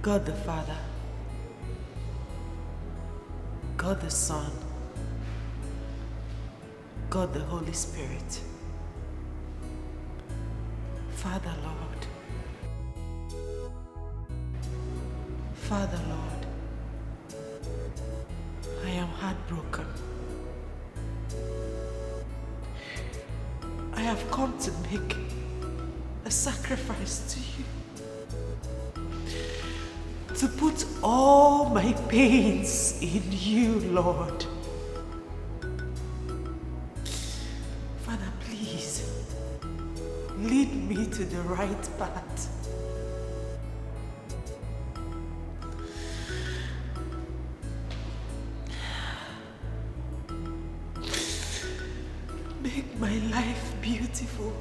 God the Father, God the Son, God the Holy Spirit, Father Lord, Father Lord, I am heartbroken. I have come to make a sacrifice to you. To put all my pains in you, Lord. Father, please, lead me to the right path. Make my life beautiful.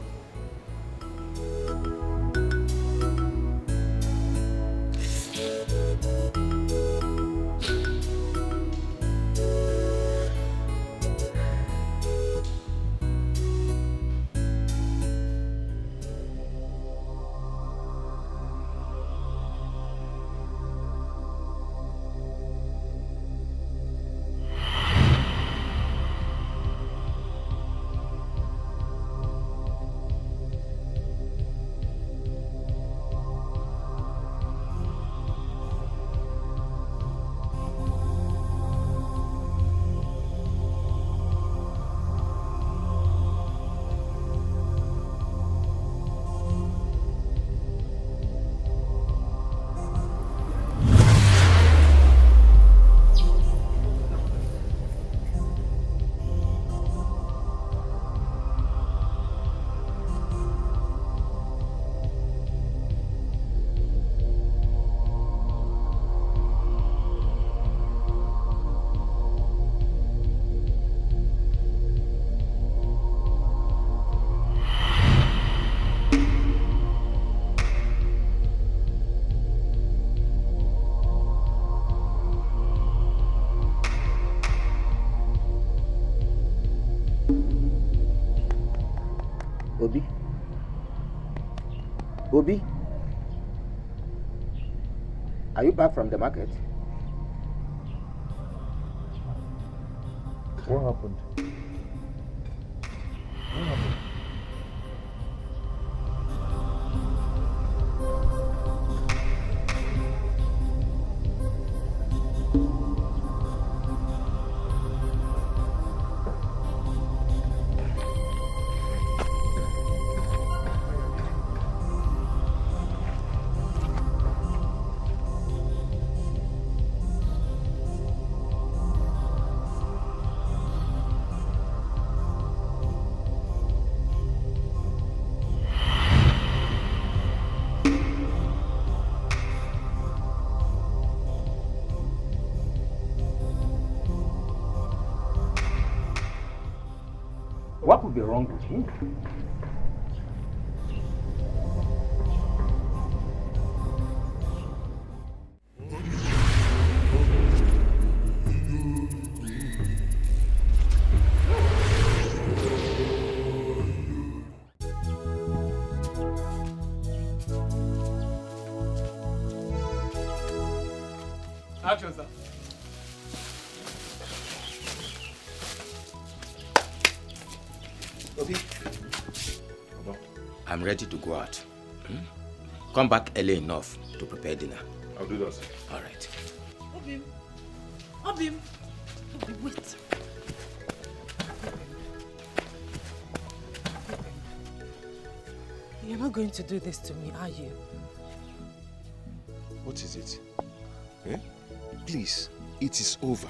Obi? Obi? Are you back from the market? What happened? What happened? What could be wrong with him? Action, sir. Obi. I'm I'm ready to go out. Come back early enough to prepare dinner. I'll do that. All right. Obim, wait. You're not going to do this to me, are you? What is it? Eh? Please, it is over.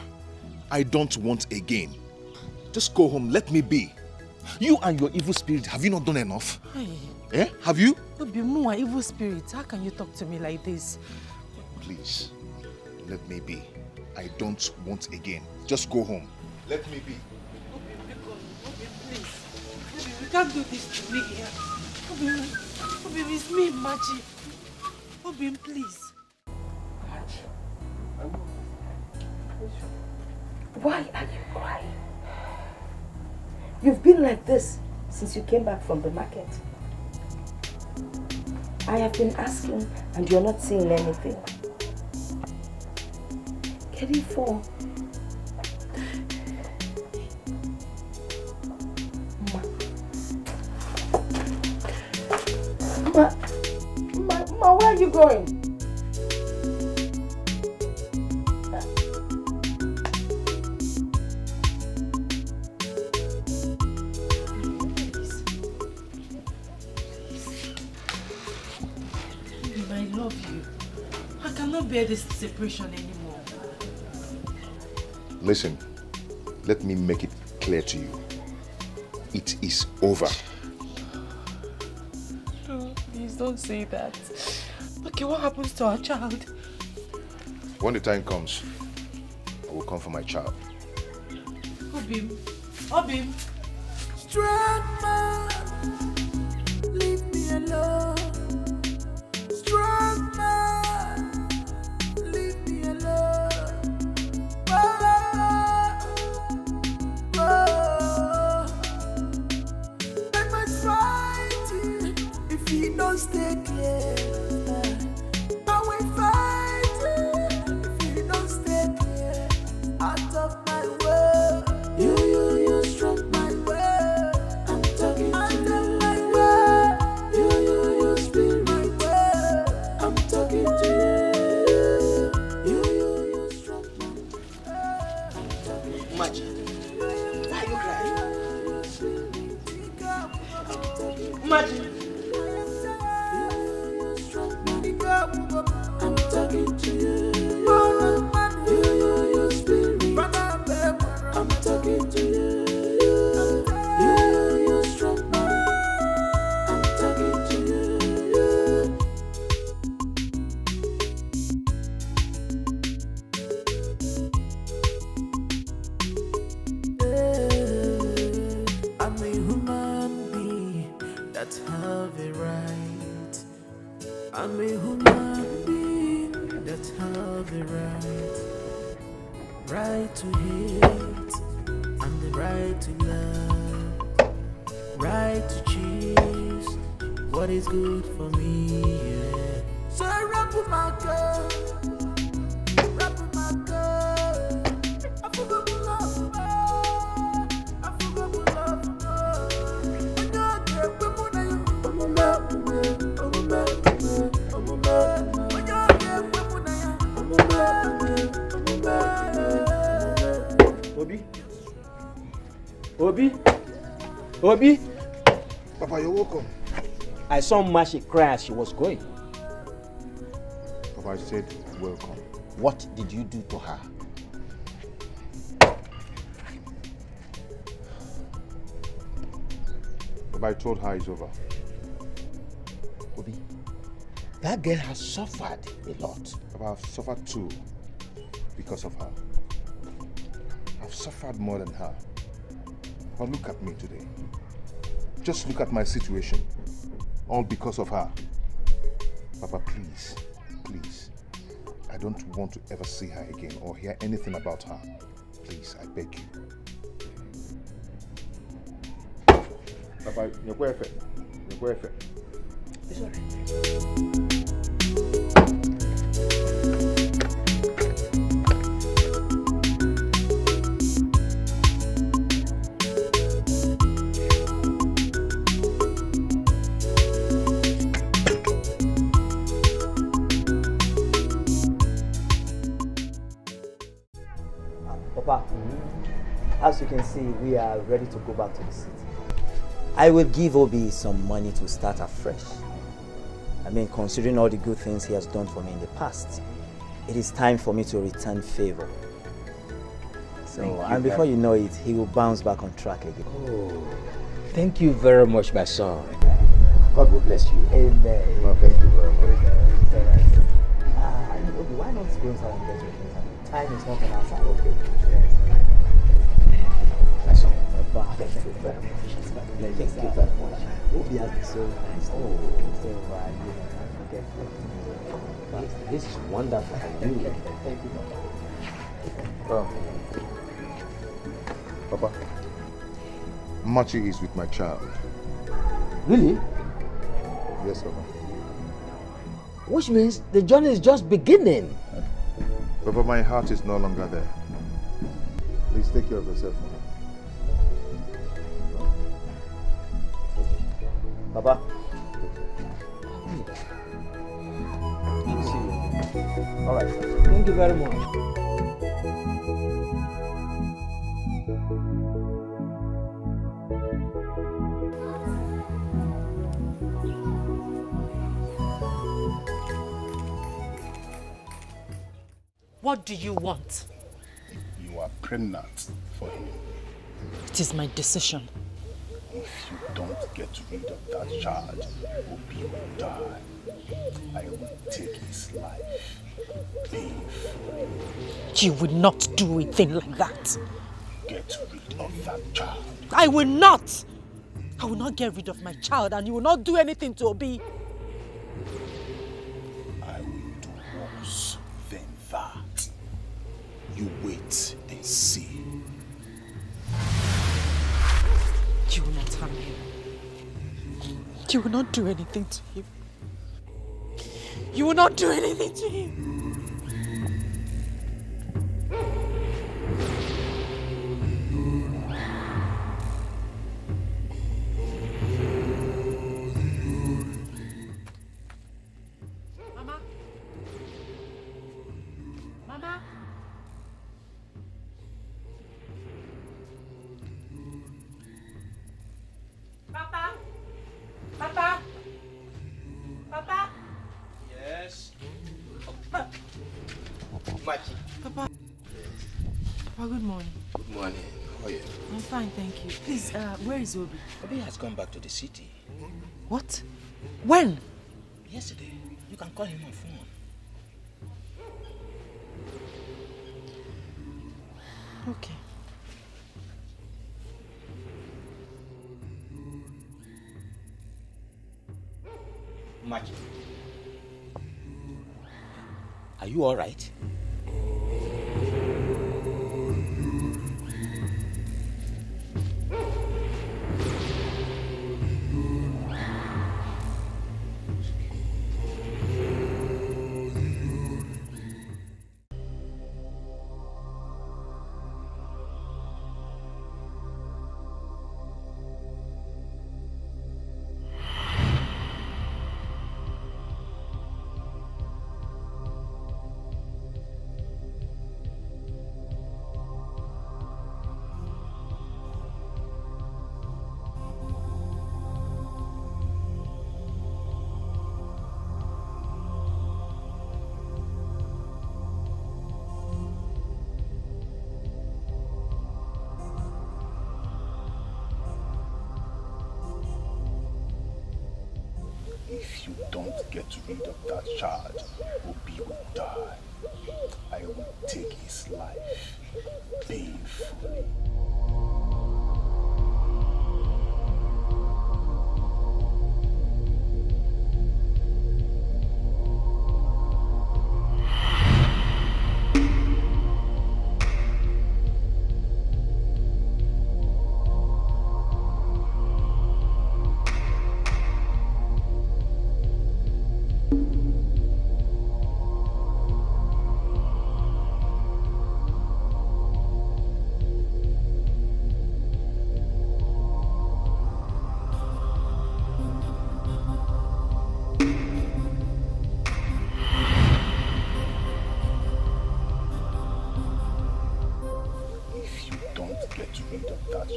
I don't want again. Just go home, let me be. You and your evil spirit, have you not done enough? Hey. Eh? Have you? Obimu, evil spirit, how can you talk to me like this? Please, let me be. I don't want again. Just go home. Let me be. Please. We can't do this to me here. Obim, it's me, Machi. Obim, please. Why are you crying? You've been like this since you came back from the market. I have been asking and you're not saying anything. Can you fall? Ma, where are you going? I love you. I cannot bear this separation anymore. Listen, let me make it clear to you. It is over. No, please don't say that. Okay, what happens to our child? When the time comes, I will come for my child. Obim. Strong man, leave me alone. Strong man, leave me alone. I must fight you if you don't stay clear. I will fight you if you don't stay clear. Out of my way, you struck my way. I'm talking to you. My way, you spin my way. I'm talking to you. You struck my way. Imagine. Why are you crying? Imagine. I'm talking to you. You spirit. I'm talking to you. You strong man. I'm talking to you. I'm a human being that have a right. I'm a human being that have a right. Right to hate and the right to love. Right to choose what is good for me. Yeah. So I rap with my girl. Rap with my girl. I forgot to love her. I forgot to love her. And I get women that you. Obi? Papa, you're welcome. I saw Mashi cry as she was going. Papa, I said welcome. What did you do to her? Papa, I told her it's over. Obi, that girl has suffered a lot. Papa, I've suffered too because of her. I've suffered more than her. But look at me today. Just look at my situation. All because of her. Papa, please, please. I don't want to ever see her again or hear anything about her. Please, I beg you. Papa, you're perfect. You're perfect. It's all right. Papa, as you can see, we are ready to go back to the city. I will give Obi some money to start afresh. I mean, considering all the good things he has done for me in the past, it is time for me to return favor. So, and before you know it, he will bounce back on track again. Oh, thank you very much, my son. God will bless you. Amen. Well, thank you very much. Obi, why not go inside and get your things? Time is not on our side. Okay. My son. Papa, thank you very much. Thank you very much. Obi has been so nice. Oh, so forget. This is wonderful. Thank you, Papa. Papa, Machi is with my child. Really? Yes, Papa. Which means the journey is just beginning. Papa, my heart is no longer there. Please take care of yourself. Papa. All right. Thank you very much. What do you want? You are pregnant for him. It is my decision. If you don't get rid of that child, Obi will die. I will take his life. Painfully. You will not do a thing like that. Get rid of that child. I will not. I will not get rid of my child, and you will not do anything to Obi. I will do worse than that. You wait and see. You will not harm him. You will not do anything to him. You will not do anything to him. Mama? Mama? Papa? Papa? Papa? Yes. Machi. Papa? Papa, good morning. Good morning. How are you? I'm fine, thank you. Please, where is Obi? Obi has gone back to the city. What? When? Yesterday. You can call him on phone. Okay. Machi. Are you all right? If you don't get rid of that child, Obi will die. I will take his life painfully.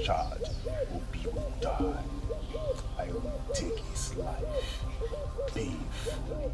child, Obi will die. I will take his life painfully.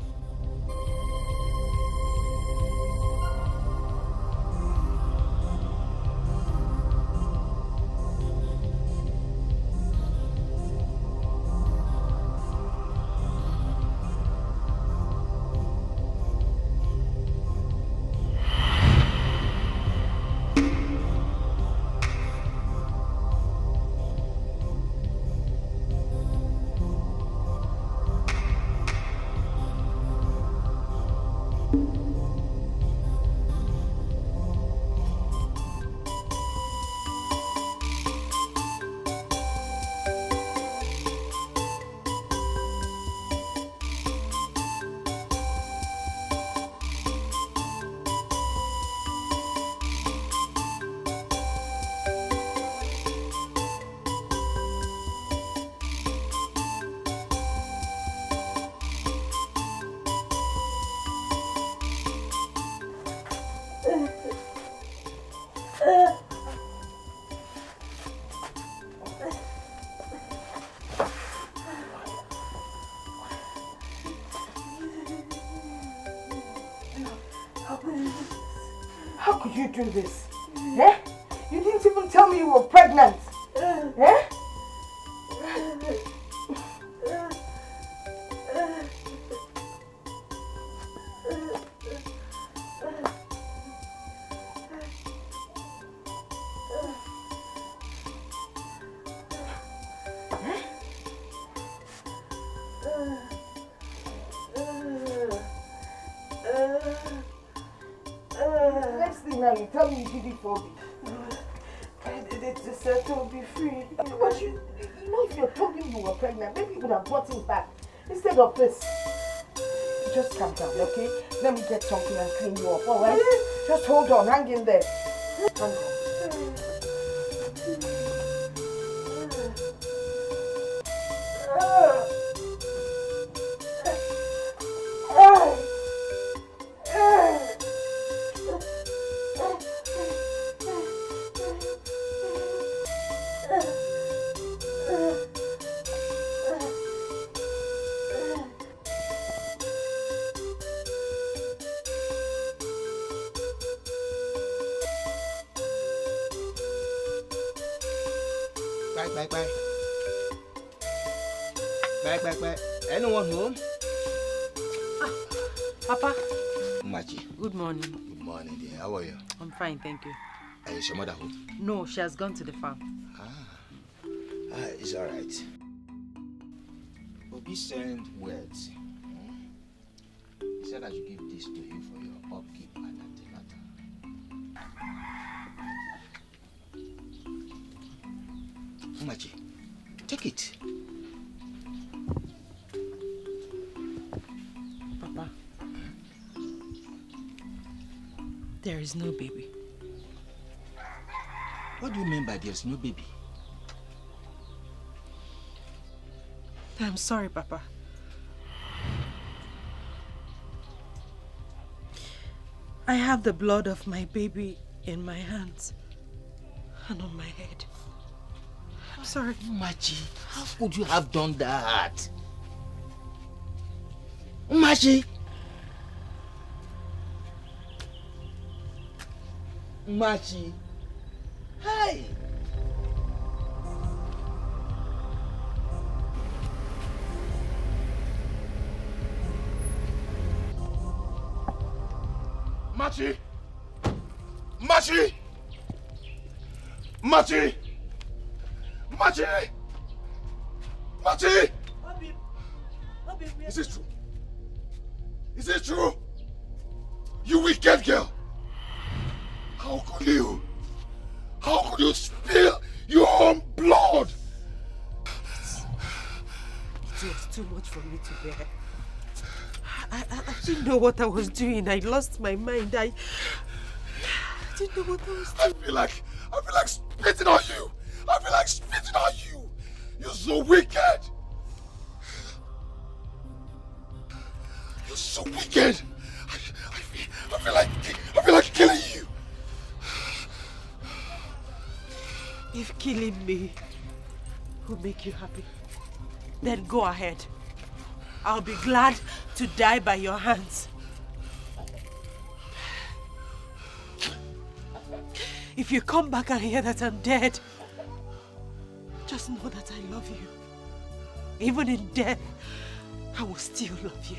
How could you do this? Eh? You didn't even tell me you were pregnant. Eh? Next thing now, you tell me you did it for me. The settle will be free. But you know, if you told him you were pregnant, maybe you would have brought him back instead of this. Just calm down, okay? Let me get something and clean you up, alright? Just hold on, hang in there. Hang on. Bye. Anyone home? Papa. Machi. Good morning. Good morning, dear. How are you? I'm fine, thank you. Is your mother home? No, she has gone to the farm. It's all right. Obi sent words. He said I should give this to you for your upkeep and antenatal. Machi, take it. Papa, there is no baby. What do you mean by there's no baby? I'm sorry, Papa. I have the blood of my baby in my hands and on my head. I'm sorry. Machi, how could you have done that? Machi! Machi! Hey! Machi! Machi! Machi! Machi! Machi! Is it true? Is it true? You wicked girl! How could you? How could you spill your own blood? It was too much for me to bear. I didn't know what I was doing. I lost my mind. I didn't know what I was doing. I feel like spitting on you. I feel like spitting on you. You're so wicked. You're so wicked. I feel like killing you. If killing me will make you happy, then go ahead. I'll be glad to die by your hands. If you come back and hear that I'm dead, just know that I love you. Even in death, I will still love you.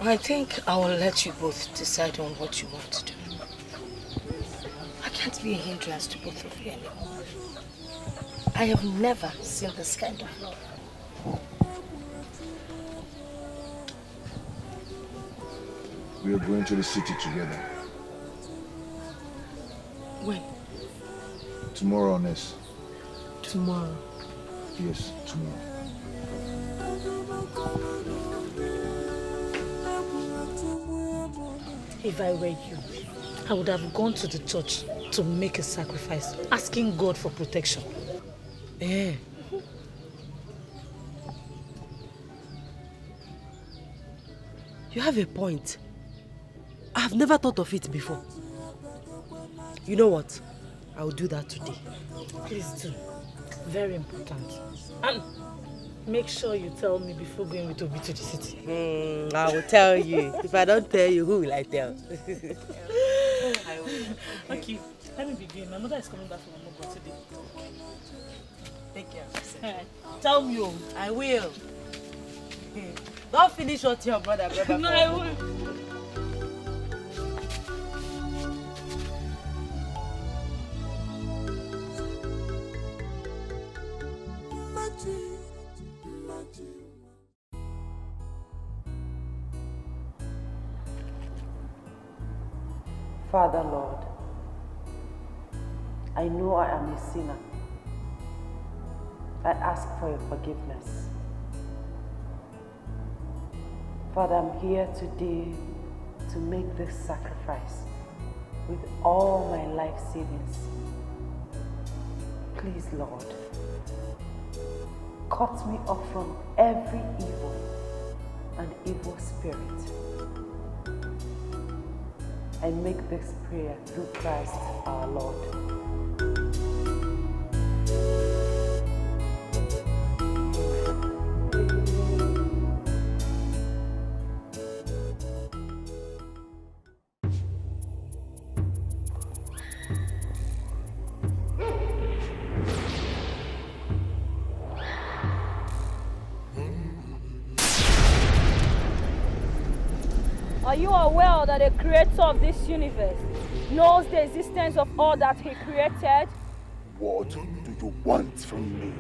I think I will let you both decide on what you want to do. I can't be a hindrance to both of you anymore. I have never seen this kind of love. We are going to the city together. When? Tomorrow, Honest. Tomorrow? Yes, tomorrow. If I were you, I would have gone to the church to make a sacrifice, asking God for protection. Yeah. You have a point. I've never thought of it before. You know what? I'll do that today. Please do. Very important. And make sure you tell me before going with Obi to the city. I will tell you. If I don't tell you, who will I tell? I will. Okay, let me begin. My mother is coming back from Omogo today. Take care of yourself. Tell me, oh, I will. Don't finish what your brother. No, I will. Father, Lord, I know I am a sinner. I ask for your forgiveness. Father, I'm here today to make this sacrifice with all my life savings. Please, Lord, cut me off from every evil and evil spirit. I make this prayer through Christ our Lord. Are you aware that the creator of this universe knows the existence of all that he created? What do you want from me?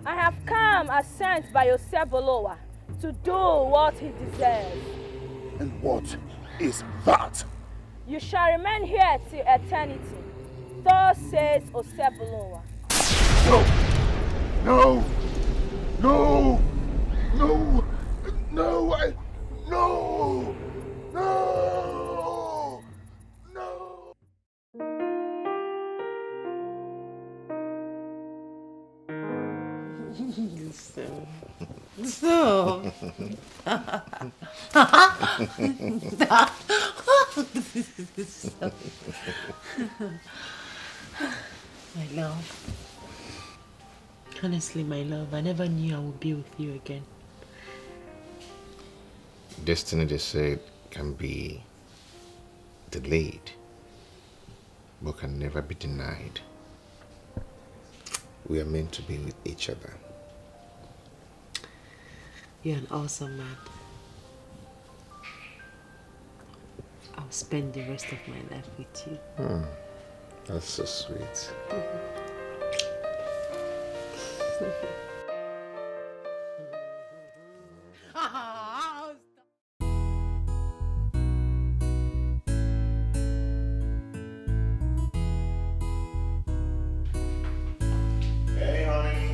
I have come as sent by Osebolowa to do what he deserves. And what is that? You shall remain here till eternity. Thus says Osebolowa. No! No! No! No! No! No! No! No! So. My love. Honestly, my love, I never knew I would be with you again. Destiny, they said, can be delayed, but can never be denied. We are meant to be with each other. You're an awesome man. I'll spend the rest of my life with you. That's so sweet. Hey, honey.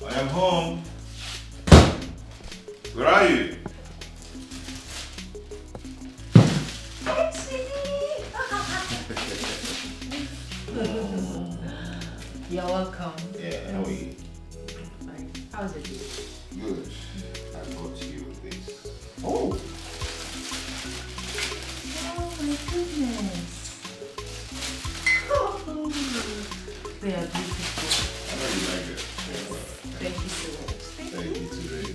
I am home. Where are you? You're welcome. Yeah, how are you? Fine. How's it going? Good. I brought you this. Oh! Oh my goodness. Oh, they are beautiful. I know you like it. Thank you so much. Thank you today.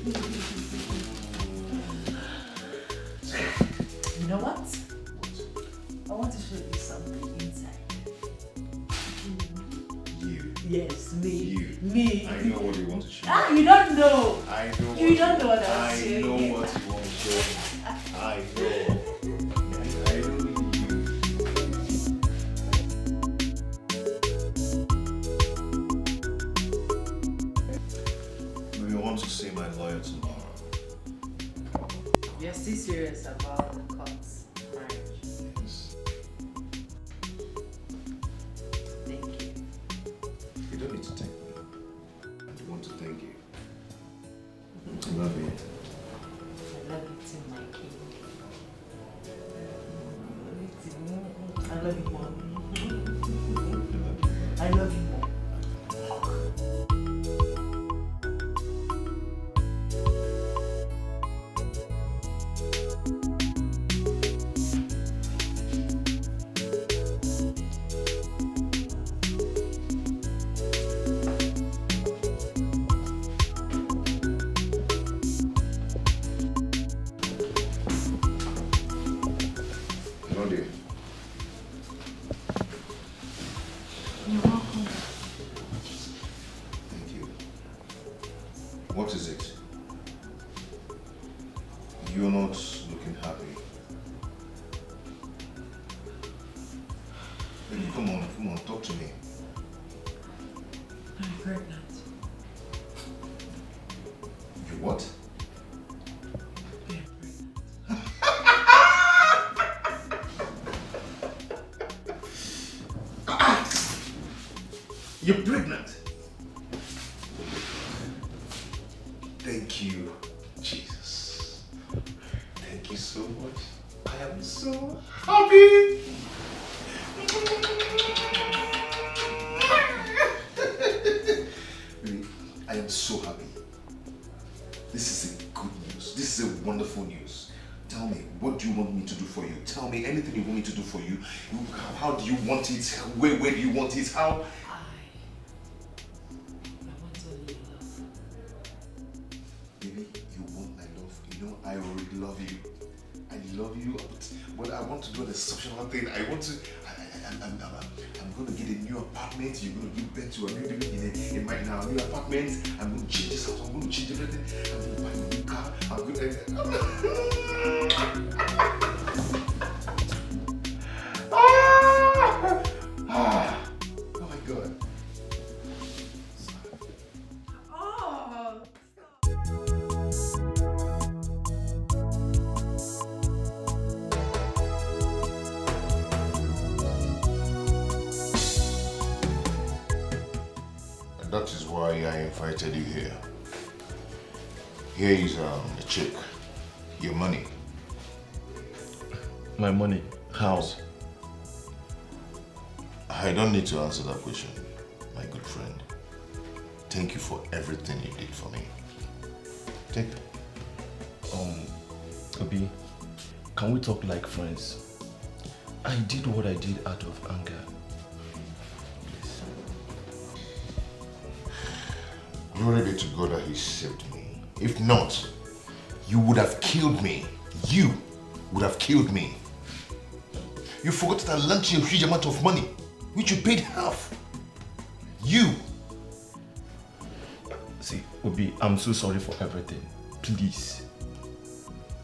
You know what? I want to show you something inside. You. Yes, me. You. Me. I know what you want to show. Ah, you don't know. I know. You don't know what I'm I saying. know what you want to show me. I know. I know you. We want to see my lawyer tomorrow. You're still serious about the court's marriage? Yes. Thank you. You don't need to thank me. I want to thank you. I love you. I love you too, my king. I love you more. I love you more. Hello, dear. You're welcome. Thank you. What is it? You're not looking happy. Baby, come on, talk to me. I'm pregnant. You what? You're pregnant. Thank you, Jesus. Thank you so much. I am so happy. Really, I am so happy. This is a good news. This is a wonderful news. Tell me, what do you want me to do for you? Tell me anything you want me to do for you. How do you want it? Where do you want it? How? Baby, you want my love. You know I already love you. I love you, but I want to do an exceptional thing. I want to. I'm going to get a new apartment. You're going to give birth to a new baby in my new apartment. I'm going to change this house. I'm going to change everything. I'm going to buy a new car. I'm going to. Oh my God. that is why I invited you here. Here is a check. Your money. My money? How? I don't need to answer that question, my good friend. Thank you for everything you did for me. Take it. Obi, can we talk like friends? I did what I did out of anger. Glory be to God that He saved me. If not, you would have killed me. You would have killed me. You forgot that I lent you a huge amount of money, which you paid half. You. See, Obi, I'm so sorry for everything. Please,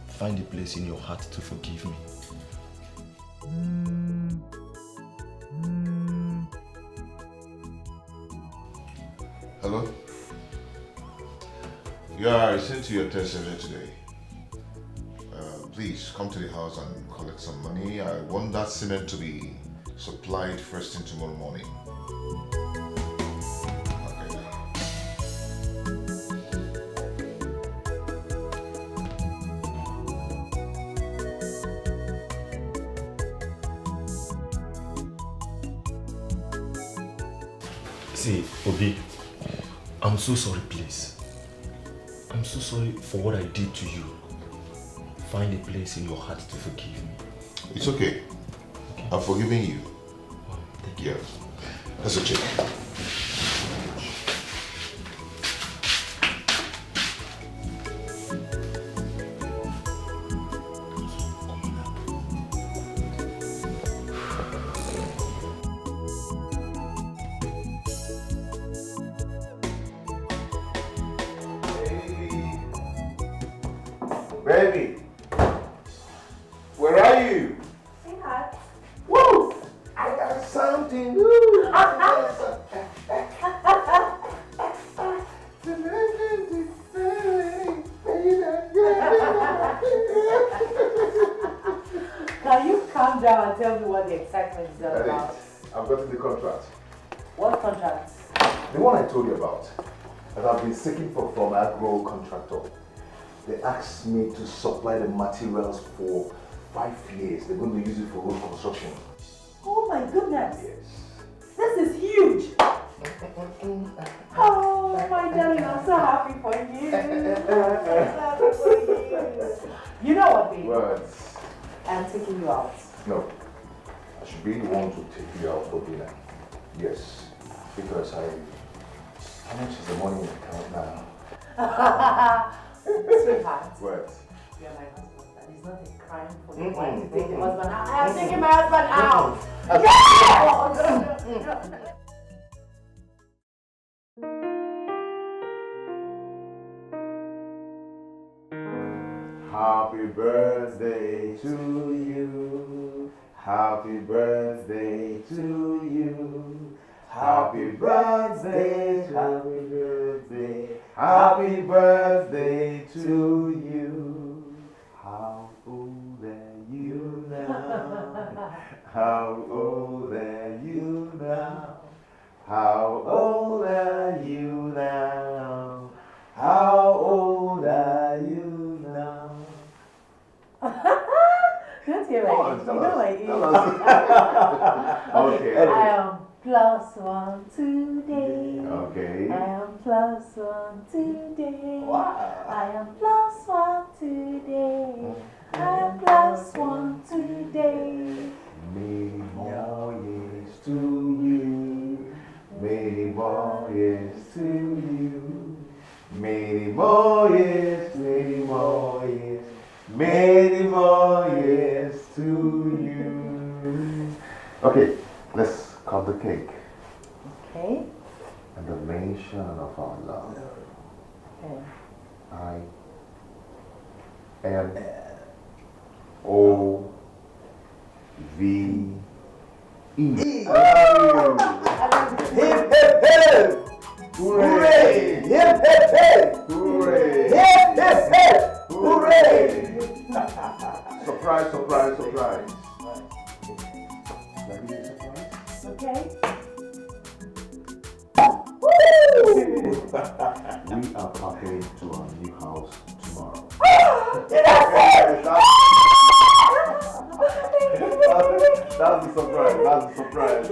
find a place in your heart to forgive me. Hello? Yeah, I sent you a text earlier today. Please come to the house and collect some money. I want that cement to be supplied first thing tomorrow morning. See, Obi, I'm so sorry, please. I'm so sorry for what I did to you. Find a place in your heart to forgive me. It's okay. I've forgiven you. Wow, thank you. Yeah. That's a check. Baby, where are you? Sweetheart. Woo! I got something. Woo! Can you calm down and tell me what the excitement is all about? I've gotten the contract. What contract? The one I told you about. That I've been seeking for from an agro contractor. They asked me to supply the materials for 5 years. They're going to use it for road construction. Oh my goodness. Yes. This is huge. Oh my darling, I'm so happy for you. You know what, baby? What? I'm taking you out. No. I should be the one to take you out for dinner. Yes. Because how much is the money in the account now? Sweetheart. What? You're my husband, and it's not a crime for the wife to take the husband out. I am taking my husband out. Yeah! Happy birthday to you. Happy birthday to you. Happy birthday, happy birthday, happy birthday to you. How old are you now? How old are you now? How old are you now? How old are you now? Don't hear my age. You know my age. Okay. I am +1 today. Okay. I am +1 today. Wow. I am +1 today. I am +1 today. Many more years to you. Many more years to you. Many more years, many more years. Many more years to you. Okay, let's cut the cake. Okay. And the mention of our love. Okay. I M O V E. Hip, hip, hip! Hooray! Hip, hip, hip! Hooray! Hip, hip, hip! Hooray! Surprise, surprise, surprise. Can I give you a surprise? Okay. We are packing to our new house tomorrow. That's a surprise. That's a surprise.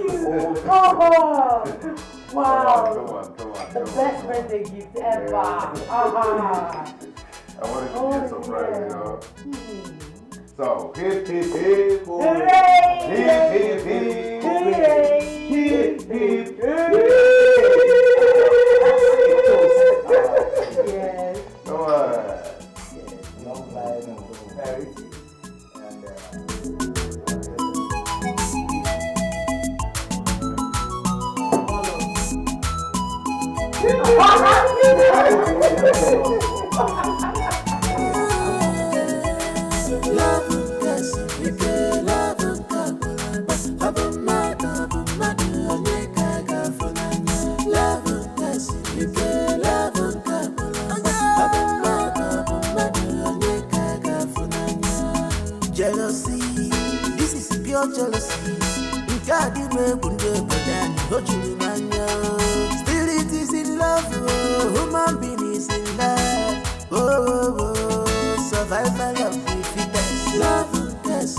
Come on. Wow. Come on. The best birthday gift ever. I wanted to be a surprise, you know. So, hip, hip, hip, hooray! Hip, hip, hip, hooray! Hip, hip, hip. Yes. Come on. Long life and prosperity. Jealousy, this is pure jealousy. God, you may put your body, but you still it is in love, human being is in love. Survival of the fittest. Love, yes,